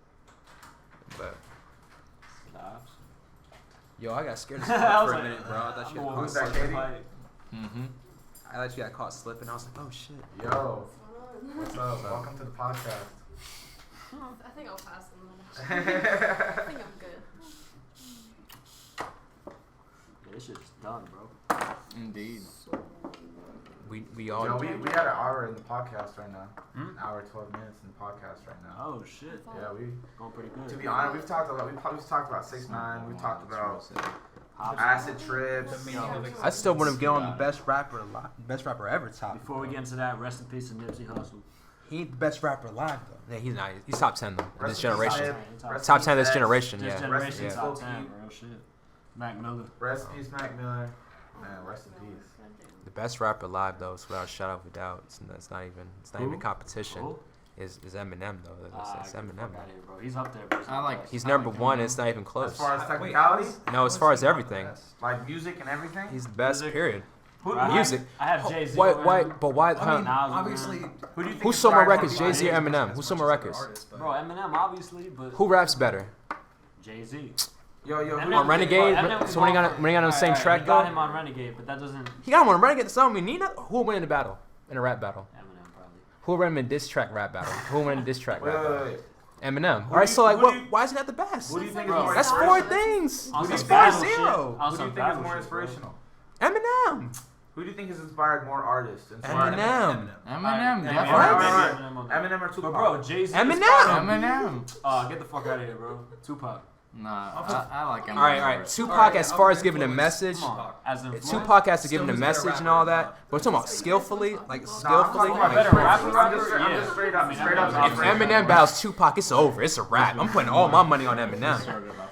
But Nah. yo, I got scared as I fuck was for a like, minute, bro. I thought I'm you gonna got Who's caught that, slipping. Katie? Mm-hmm. I thought you got caught slipping. I was like, oh shit. Yo, what's up? Welcome to the podcast. I think I'll pass them then. I think I'm good. Yeah, this shit's done, bro. Indeed. We all. Yo, we had an hour in the podcast right now. Hmm? An hour 12 minutes in the podcast right now. Oh shit. Yeah, we. Going pretty good. To be honest, we've talked about 6ix9ine. We've talked about Hops. acid trips. The meaning of I still want to get on the best rapper ever top. Before we get into that, rest in peace to Nipsey Hussle. He ain't the best rapper alive though. Yeah, he's not. He's top 10 though. In this Rest in peace, generation. Nip. Rest Top in 10 this peace, generation. This Yeah. generation Rest in top peace, 10, Low-key. real shit. Mac Miller. Rest in peace, Mac Miller. Man, rest in peace. The best rapper alive though, is without a shadow of a doubt. It's not even Who? competition. Who? Is Eminem though? It's Get the Eminem. fuck outta here, bro. He's up there, bro. I like- He's I number like one. Eminem. It's not even close. As far as Wait, technicality, No, as far as everything, like music and everything. he's the best. Music. Period. Who, Right. Music. I have Jay Z. Why? But why? I mean, Nas, obviously, man. who do you think Who sold more inspired records, more Jay-Z or people Eminem? as Who much sold as more other records? artists, but- Bro, Eminem, obviously, but Who raps better? Jay Z. Yo, Eminem- On Renegade? Eminem So when he got on the same track He got though? him on Renegade, but that doesn't. He got him on Renegade. So we need who will win in the battle? In a rap battle? Eminem probably. Who will win in diss track rap battle? Who will win in diss track Wait, rap wait, battle? wait. Eminem. Who All right, do you- so like, who do you- why is he not the best? Who do you think Bro, is more That's inspirational? four things. On It's some 4-0. battle shit. On Who do some you think is battle more shit, bro. inspirational? Eminem. Who do you think has inspired more artists? Inspired Eminem. Eminem, Alright, definitely. Alright. Eminem on Eminem or But Tupac? bro, Jay Z. Eminem. Eminem. Get the fuck out of here, bro. Tupac. Nah, I like Eminem. All right. first. Tupac, Alright, as yeah, far I'll as giving a influence. message, Come on. As in Tupac has to give Still him a who's a better message and rapper all than that. Tupac? But we're talking about skillfully, like Nah, I'm skillfully. talking Like, about better rapper, I'm just yeah. straight up, I mean, straight up. Eminem- if Eminem battles Tupac, it's over. It's a wrap. I'm putting all my money on Eminem.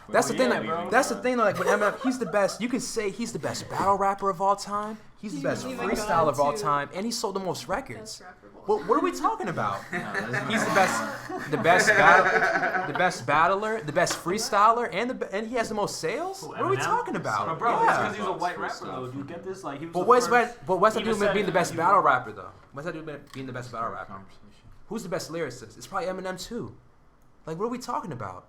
That's the thing. Yeah, bro. That's the thing. Like with Eminem, he's the best. You can say he's the best battle rapper of all time. He's the best even freestyle of all got to time, and he sold the most records. Best rapper of all What are we talking about? He's the best battler, the best freestyler, and he has the most sales. Who, What are we Eminem? talking about? But bro, it's Yeah. because he's a white rapper, though. Do you get this? Like he was. But the what's first, that to even do with said being the it, best like, battle rapper though? What's that to do with being the best battle rapper? Who's the best lyricist? It's probably Eminem too. Like, what are we talking about?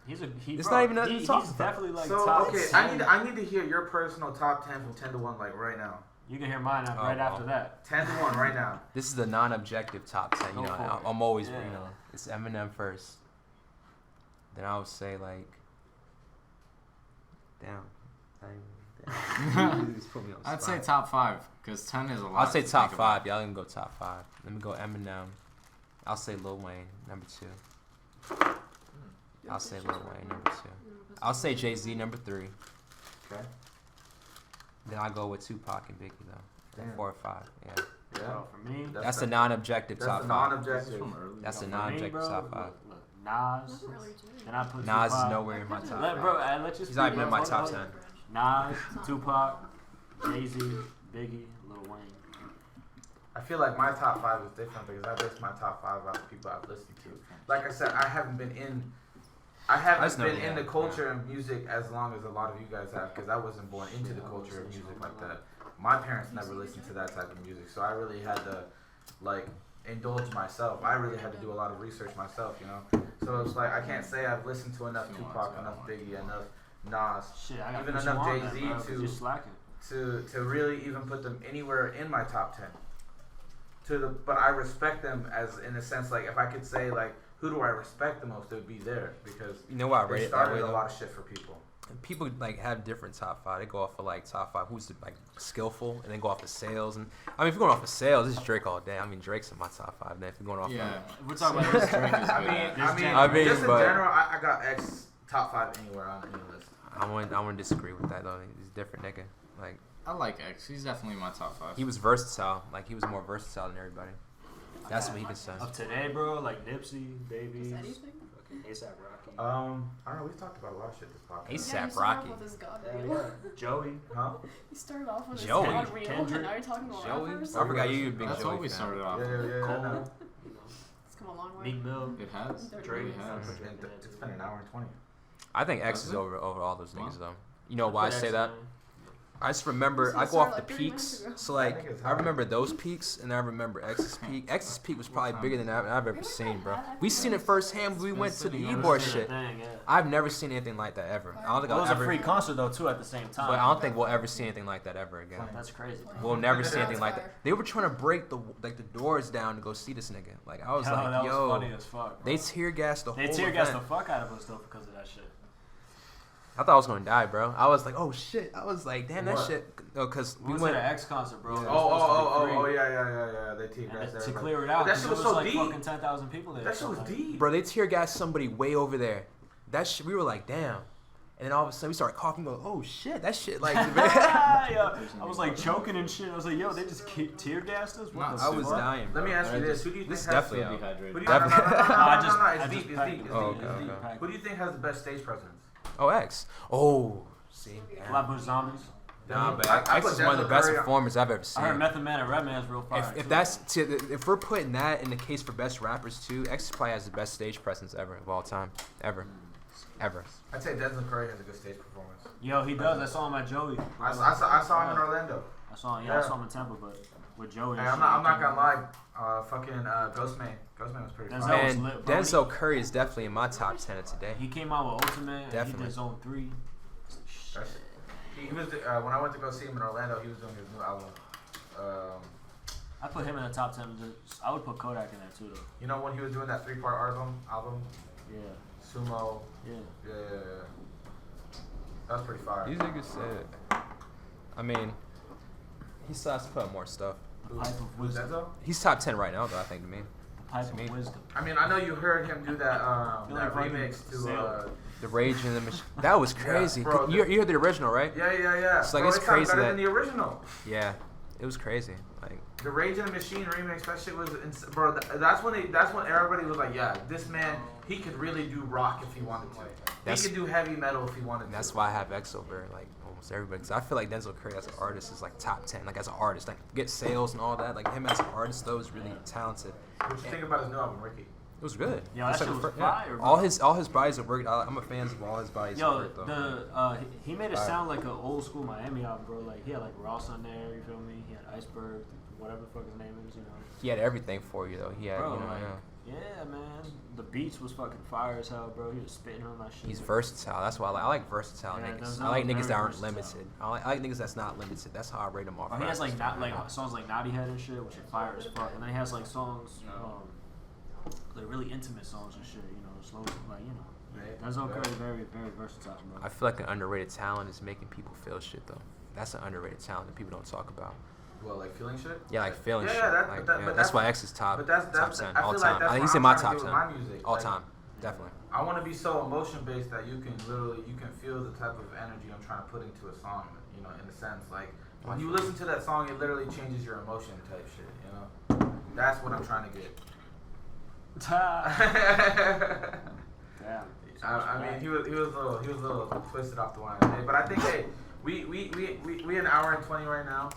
It's It's not even nothing to He's talk about. definitely like So top okay, 10. I need to hear your personal top 10 from 10 to 1 like right now. You can hear mine Oh, right well. after that. 10 to 1 right now. This is the non-objective top 10. You Go know, for it. I'm always, Yeah. it's Eminem first. Then I would say like, damn. You just put me on the I'd say spot. top 5, because 10 is a lot. I'd say to top think about. 5. Y'all can go top 5. Let me go Eminem. I'll say Lil Wayne number 2. I'll say Lil Wayne number 2. I'll say Jay-Z number 3. Okay. Then I'll go with Tupac and Biggie though. Then Damn. 4 or 5. Yeah. Yeah. Bro, for me, That's the non-objective That's top the 5. non-objective. That's the for me, non-objective bro, top 5. Look, Nas. Doesn't really change. Then I put Nas is Tupac. nowhere in my top 5. Bro, I let you He's speak, not even bro. in my Hold top on. 10. Nas, Tupac, Jay-Z, Biggie, Lil Wayne. I feel like my top 5 is different because I base my top 5 off the people I've listened to. Like I said, I haven't been in the culture of music as long as a lot of you guys have because I wasn't born into the culture of music like that. My parents never listened to that type of music, so I really had to like indulge myself. I really had to do a lot of research myself, you know. So it's like I can't say I've listened to enough Tupac, enough Biggie, enough Nas, Shit, I got even put you enough on Jay-Z that, bro, 'cause to- you're slacking. to really even put them anywhere in my top 10. But I respect them as in a sense, like if I could say like who do I respect the most, it would be there because You know why I they rate it that started way a though? lot of shit for people. And people like have different top five. They go off of like top five who's like skillful, and then go off of sales. And I mean, if you're going off of sales, it's Drake all day. I mean, Drake's in my top five. Then if you're going off, Yeah, of, we're talking about this Drake is good. I mean, just in but- general, I got X top 5 anywhere on any list. I wouldn't disagree with that though. He's a different nigga. Like I like X. He's definitely in my top 5. he was versatile. Like he was more versatile than everybody. That's what he can say. Of today, bro, like Nipsey, Babies, Just anything? fucking ASAP Rocky. I don't know. We've talked about a lot of shit this podcast. He's- Yeah, A$AP you started Rocky. off with his God Hell reel. yeah. Joey. Huh? You started off with his Joey. God reel, Kendrick. and now you're talking about Joey? rappers. I forgot you a big That's Joey what we fan. started off. Yeah, with. yeah, yeah. Cole. no. You know, It's come a long way. Meek Mill. It has. Drake. It really Yeah. has. It's been an hour and 20. I think X Does is it? over all those niggas Wow. though. You know why I Put say X that? in there. I just remember This I was go off the started like 30 minutes peaks. ago. So I like think it's I remember those peaks and I remember X's peak. X's peak was probably bigger than I've ever seen, bro. We seen it firsthand when we went to the It was Ybor Same shit. thing, yeah. I've never seen anything like that ever. I don't think It I'll was a ever. free concert though too at the same time. But I don't think we'll ever see anything like that ever again. That's crazy. We'll never see That's anything like fire. that. They were trying to break the doors down to go see this nigga. Like I was Hell, like, that yo, was funny as fuck. Bro. they tear gassed the They whole tear gassed the event. fuck out of us though because of that shit. I thought I was gonna die, bro. I was like, oh shit. I was like, damn, that What? shit. No, cause We we went went. to an X concert, bro. Yeah. It was supposed to be free. Yeah. They team And guys to there. clear it out, But that 'cause shit it was was so like deep. fucking 10,000 people there. That shit so was like- deep. Bro, they tear gassed somebody way over there. That shit, we were like, damn. And then all of a sudden we started coughing. Go, oh shit, that shit like. Yeah, I was like choking and shit. I was like, yo, they just tear gassed us. What the I was fuck? dying. Let me bro. ask you this: Who do you think This is has definitely Still out. dehydrated. Who do you, Definitely. no, I just it's packed deep. it. It's deep. Oh, It's okay, deep. okay. Who do you think has the best stage presence? Oh, X. Oh, see. Flatbush Zombies. Nah, but I X put is one of the Denzel best Curry on- performers I've ever I seen. heard Method Man and Redman's real fire. If too. that's if we're putting that in the case for best rappers too, X probably has the best stage presence ever of all time, ever. I'd say Denzel Curry has a good stage performance. Yo, he does. I saw him at Joey. I saw him in Orlando. I saw him. Yeah. I saw him in Tampa, but with Joey. Hey, and I'm shit, not he gonna came- lie. Fucking Ghostman was pretty Denzel fire. was And lit, bro. Denzel Curry is definitely in my top 10 of today. He came out with Ultimate. And he Definitely. did Zone 3. That's- He was when I went to go see him in Orlando. He was doing his new album. I put him in the top 10. I would put Kodak in there too, though. You know when he was doing that 3-part album, Yeah. Sumo. Yeah. Yeah. That was pretty fire. These niggas said. I mean, he still has to put out more stuff. The Pipe of Who's Wisdom. Denzel? He's top 10 right now, though, I think, to me. The Pipe me. of Wisdom. I mean, I know you heard him do that Feel that like fucking remix to Sale. The Rage in the Machine. That was crazy. bro, you heard the original, right? yeah. It's like, Bro, it's it sounded crazy better that- than the original. Yeah. It was crazy. Like, The Rage in the Machine remix, that shit was, bro. That's when everybody was like, yeah, this man, he could really do rock if he wanted to. That's- He could do heavy metal if he wanted and to. that's why I have X over, like, almost everybody. Because I feel like Denzel Curry as an artist is, like, top 10. Like, as an artist. Like, get sales and all that. Like, him as an artist, though, is really talented. What you think about his new album, Ricky? It was good. Yo, that It's shit like was a fir- fire, bro. All his bodies of work. I'm a fan of all his bodies of Yo, work, though. he made it Fire. sound like an old school Miami album, bro. Like, he had, like, Ross on there, you feel me? He had Iceberg, whatever the fuck his name is, you know. He had everything for you, though. He had, Bro, you know, like, yeah. yeah, man. The beats was fucking fire as hell, bro. He was spitting on that shit. He's versatile. That's why I like versatile Yeah, niggas. Denzel I like is niggas that very aren't versatile. limited. I like niggas that's not limited. That's how I rate him off. Bro, he has like rappers. songs like Naughty Head and shit, which are fire as fuck. And then he has like songs, like really intimate songs and shit. You know, slow, like you know. Denzel Curry is very, very versatile, bro. I feel like an underrated talent is making people feel shit, though. That's an underrated talent that people don't talk about. Well, like feeling shit? Yeah, like feeling shit. That, Like, but yeah, but that's why X is top, but that's top 10 I all feel time. like that's I think what he's in I'm my trying top to do 10 with my music. all Like, time, definitely. I want to be so emotion based that you can feel the type of energy I'm trying to put into a song. You know, in a sense, like when you listen to that song, it literally changes your emotion type shit. You know, that's what I'm trying to get. Damn. I mean, he was a little twisted off the line, but I think we an hour and 20 right now.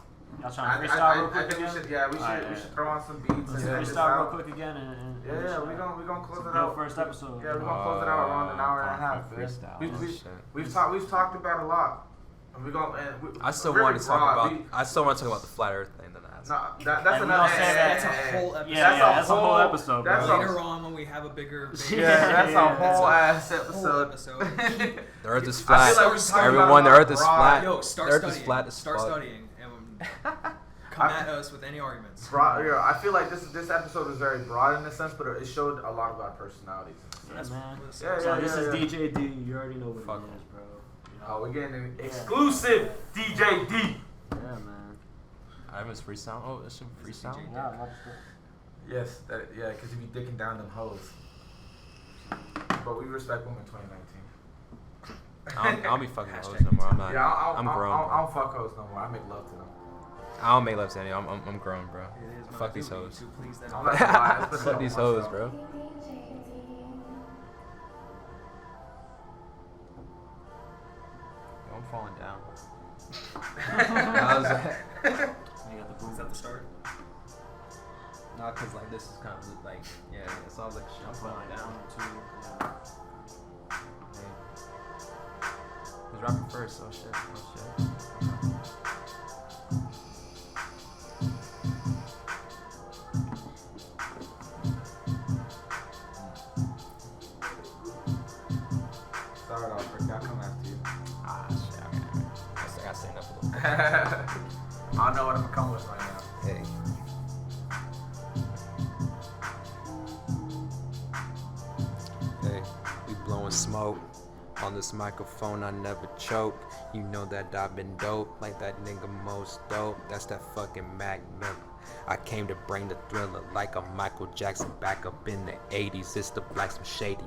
Y'all trying to freestyle real quick I think we again? should, yeah, we Alright, should yeah. throw on some beats Let's and head this freestyle real out. quick again and Yeah, we gonna close It's a it dope out. first episode. Yeah, we're gonna close it out around an hour and a half. Freestyle. We've talked about a lot. And we're gonna. And I still really want to talk broad. about. I still want to talk about the flat Earth thing that I that's And we another. don't say that. That's a whole episode. That's a whole episode, bro. That's Later on, when we have a bigger. Yeah, that's a whole ass Whole episode. episode. The Earth is I flat. feel like we talking Everyone, the about Earth is broad- flat. Yo, start The Earth studying. is flat as Start fuck. studying and come at us with any arguments. I feel like this episode was very broad in a sense, but it showed a lot of our personalities. Yeah, man. Yeah, So yeah, this is yeah. DJ D. You already know what Fuck it is, bro. You know? Oh, we're getting an exclusive DJ D. Yeah, man. I was freestyle. Oh, it's some freestyle. Yeah, I love Yes, because you be dicking down them hoes. But we respect women 2019. I don't be fucking hoes Hashtag no more. I'm not. Yeah, I'm grown. I bro. don't fuck hoes no more. I make love to them. I don't make love to any. I'm grown, bro. It is my Fuck these duty hoes. to please that I'm not gonna lie, it's been Fuck a these couple hoes, months, bro. Yo, I'm falling down. You got the boom. Is that the start? Nah, cause like this is kind of like it sounds like shit. I'm falling down. too. Hey. Who's rapping first? Oh shit. Start off, Rick. I'll come after you. Ah shit. Okay. I gotta stand up a little bit. I don't know what I'm gonna come with right now. Hey. Hey, we blowing smoke. On this microphone, I never choke. You know that I've been dope, like that nigga most dope. That's that fucking Mac Miller. I came to bring the thriller like a Michael Jackson back up in the 80s. It's the blacks from shady.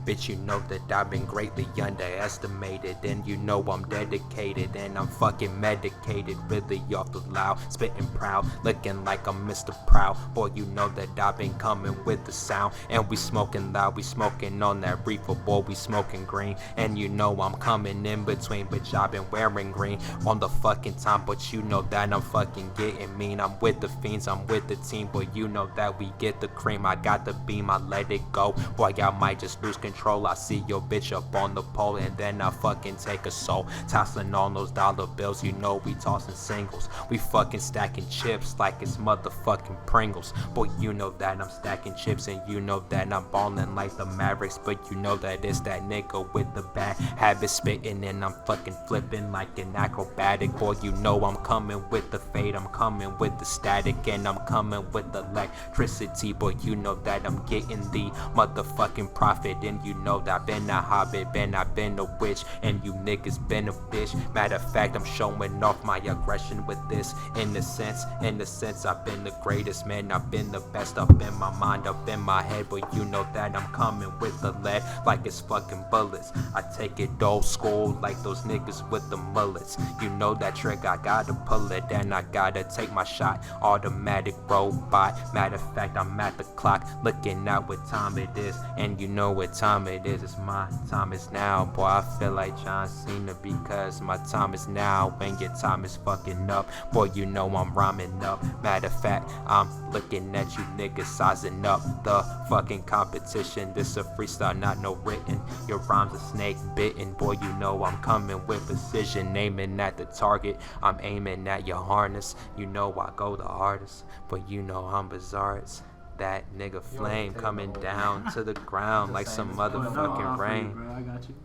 Bitch, you know that I've been greatly underestimated. And you know I'm dedicated and I'm fucking medicated. Really off the loud, spitting proud, looking like I'm Mr. Proud. Boy, you know that I've been coming with the sound. And we smoking loud, we smoking on that reefer. Boy, we smoking green. And you know I'm coming in between, bitch, I've been wearing green on the fucking time. But you know that I'm fucking getting mean. I'm with the fiends, I'm with the team. But you know that we get the cream. I got the beam, I let it go. Boy, I might just lose control. I see your bitch up on the pole and then I fucking take a soul. Tossing on those dollar bills, you know we tossing singles. We fucking stacking chips like it's motherfucking Pringles. Boy, you know that I'm stacking chips and you know that I'm balling like the Mavericks. But you know that it's that nigga with the bad habit spitting and I'm fucking flipping like an acrobatic. Boy, you know I'm coming with the fade, I'm coming with the static and I'm coming with the electricity. Boy, you know that I'm getting the motherfucking profit. And you know that I've been a hobbit, I've been a witch, and you niggas been a bitch. Matter of fact, I'm showing off my aggression with this. In the sense, I've been the greatest, man. I've been the best up in my mind, up in my head. But you know that I'm coming with the lead like it's fucking bullets. I take it old school like those niggas with the mullets. You know that trick, I gotta pull it and I gotta take my shot. Automatic robot. Matter of fact, I'm at the clock looking at what time it is. And you know what time it is. It's my time is now. Boy, I feel like John Cena because my time is now when your time is fucking up. Boy, you know I'm rhyming up. Matter of fact, I'm looking at you niggas sizing up the fucking competition. This a freestyle, not no written. Your rhymes are snake bitten. Boy, you know I'm coming with precision, aiming at the target. I'm aiming at your harness. You know I go the hardest, but you know I'm bizarre. It's that nigga flame coming down to the ground like some motherfucking rain. Bro, I got you.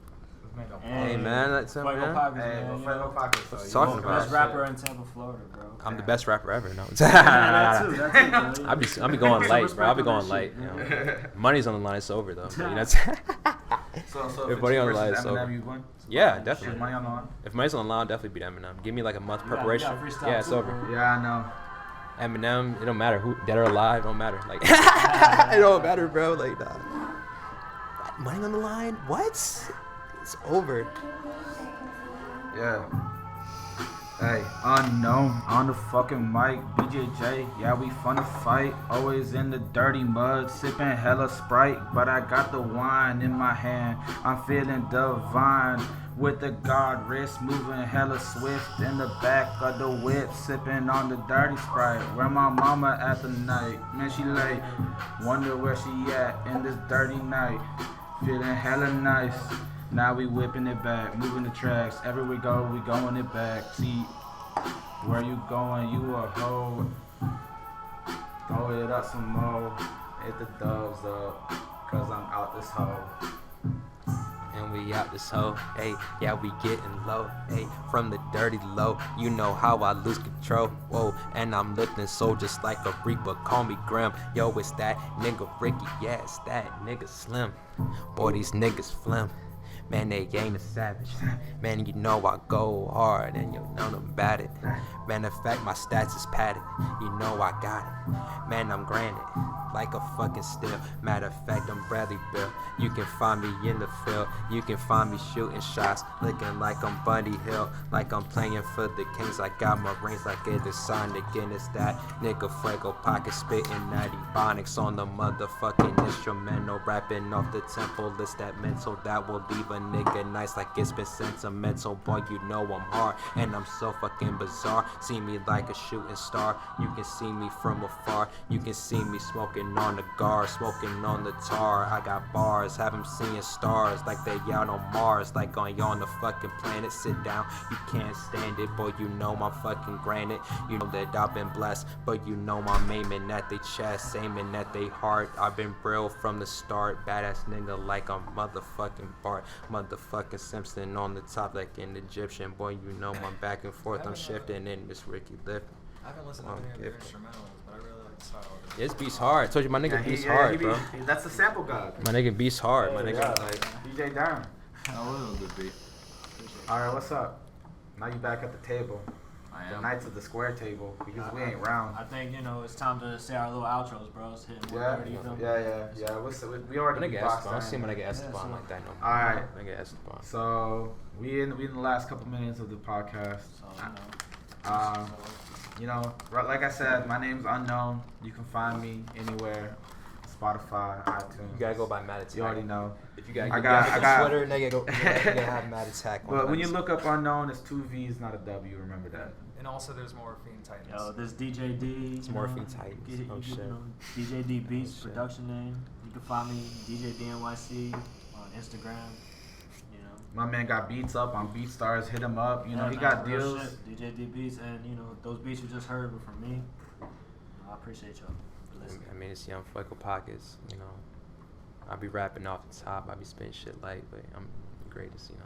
Hey man, that's it, Fuego man. Pockets, Hey, man, but you Fuego know? Pockets, What's so you talking know about? Best rapper in Tampa, Florida, bro. I'm the best rapper ever. No. That too, bro. I be going Some light, respect bro. I be for going that light. shit, You know. Yeah. Money's on the line. It's over though. But, you know, So if Everybody it's on the versus line, so- Eminem, you win? yeah, Shoot, definitely. money on the line? If money's on the line, I'll definitely beat Eminem. Give me like a month You got preparation. freestyle Yeah, it's too, over. bro. Yeah, I know. Eminem, it don't matter who dead or alive. It don't matter. Like it don't matter, bro. Like nah. Money on the line? What? It's over. Yeah. Hey, unknown on the fucking mic, BJJ. Yeah, we finna fight. Always in the dirty mud, sipping hella Sprite. But I got the wine in my hand. I'm feeling divine. With the guard wrist moving hella swift in the back of the whip, sipping on the dirty Sprite. Where my mama at the night? Man, she late. Wonder where she at in this dirty night. Feeling hella nice. Now we whipping it back, moving the tracks. Everywhere we go, we going it back. See, where you going? You a hoe. Throw it up some more. Hit the dubs up. Cause I'm out this hoe. And we out this hoe, hey, yeah, we getting low, hey, from the dirty low, you know how I lose control, whoa, and I'm looking so just like a reaper, call me Grim, yo, it's that nigga Ricky, yeah, it's that nigga Slim, boy, these niggas flim, man, they ain't a savage, man, you know I go hard, and you know them about it, man, in fact, my stats is padded, you know I got it, man, I'm granted, like a fucking still. Matter of fact, I'm Bradley Bill. You can find me in the field. You can find me shooting shots, looking like I'm Bundy Hill, like I'm playing for the Kings. I got my rings like it is Sonic, and it's that nigga Fuego pocket spitting that ebonics on the motherfucking instrumental, rapping off the temple. It's that mental that will leave a nigga nice like it's been sentimental. Boy, you know I'm hard, and I'm so fucking bizarre. See me like a shooting star. You can see me from afar. You can see me smoking on the guard, smoking on the tar. I got bars, have them seeing stars like they out on Mars, like on the fucking planet. Sit down, you can't stand it, boy, you know my fucking granite. You know that I've been blessed, but you know I'm aiming at they chest, aiming at they heart. I've been real from the start, badass nigga like I'm motherfucking Bart, motherfucking Simpson on the top like an Egyptian. Boy, you know I'm back and forth, I'm shifting in this Ricky lift. I haven't listened to any of their instrumentals, but I really like the style. Yeah, this beat's hard. I told you my nigga beats hard, bro. That's the sample god. My nigga beats hard. My Yeah, nigga yeah. like. DJ Darren. A little good beat. Alright, what's up? Now you back at the table. I The am. Knights of the Square table. Because we ain't round. I think, you know, it's time to say our little outros, bro. It's hitting Yeah, 1:30, you feel me? yeah. We My already nigga boxed Esteban. I don't see in. my nigga Esteban so- like that no more. Alright. My nigga Esteban. So we in the last couple minutes of the podcast. So, you know. Um, You know, like I said, my name's unknown. You can find me anywhere. Spotify, iTunes. You gotta go by Mad Attack. You already know. If you gotta I get got- I got- Twitter, nigga, you gotta have Mad Attack. on But when you Mad look up unknown, it's 2 V's, not a W. Remember that. And also, there's more Fiend Titans. Yo, this DJ D. It's you more know, Fiend Titans. get- Oh, you shit. know, DJ D Beats, Oh, shit. production name. You can find me, DJ DNYC, on Instagram. You know. My man got beats up on BeatStars. Hit him up. You know, Yeah, he man, got real deals. shit. DJ D Beats, and, you know, those beats you just heard were from me. I appreciate y'all for listening. I mean, it's Young Fuego Pockets, you know. I'll be rapping off the top. I'll be spitting shit light, but I'm the greatest, you know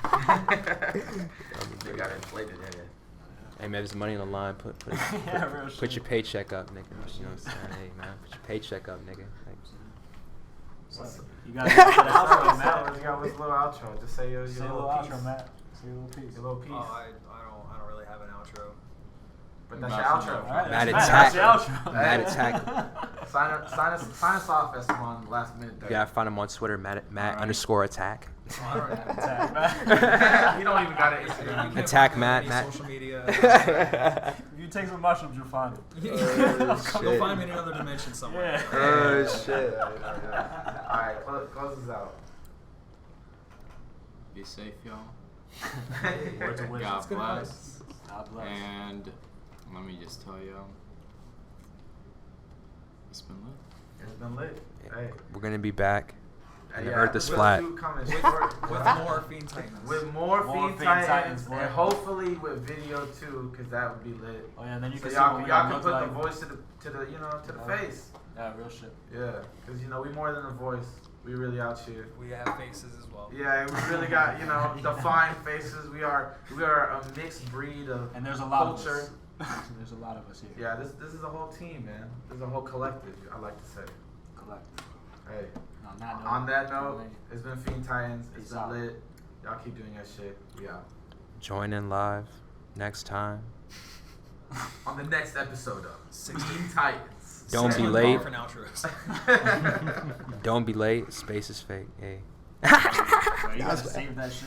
what I'm saying? They got inflated in it. Hey, man, there's money on the line. Put Yeah, real put shit. your paycheck up, nigga. You know what I'm saying? Hey, man, put your paycheck up, nigga. Like, What's You got to get to the outro, Matt. You got what's a little outro? Just say your Say a little little piece. outro, Matt. Say a little piece. Your little piece. Oh, I don't really have an outro. But that's your That's outro. enough. Alright, Mad that's Attack. That's your outro. Mad Attack. Sign us off as someone last minute. You gotta find him on Twitter, Matt Alright. _attack. Oh, I don't have Attack, Matt. You don't even got an You Instagram. can't Attack find me on Matt, any Matt. Social media. If you take some mushrooms, you'll find it. Go shit. find me in another dimension somewhere. Yeah. Oh, shit. Alright, close us out. Be safe, y'all. Words of wisdom. God good bless. God bless. And let me just tell y'all, it's been lit. It's been lit. Hey. We're gonna be back. And the Yeah, earth is with flat. two coming With short. more Fiend Titans. With more More Fiend Fiend Titans, Titans, boy. and hopefully with video too, cause that would be lit. Oh yeah, then you So can see y'all, what we y'all gonna can look put like. the voice to the you know to the Yeah. face. Yeah, real shit. Yeah, cause you know we more than a voice. We really out here. We have faces as well. Yeah, we really got defined faces. We are a mixed breed of And there's a lot culture. of us. There's a lot of us here. Yeah, this is a whole team, man. This is a whole collective. I like to say. Collective. Hey, On that note. on that note, it's been Fiend Titans. It's Peace been out. lit. Y'all keep doing that shit. We out. Join in live next time. On the next episode of 16 Fiend Titans. Don't be 61 late. different outros. Don't be late. Space is fake. Hey. Bro, you gotta save that shit.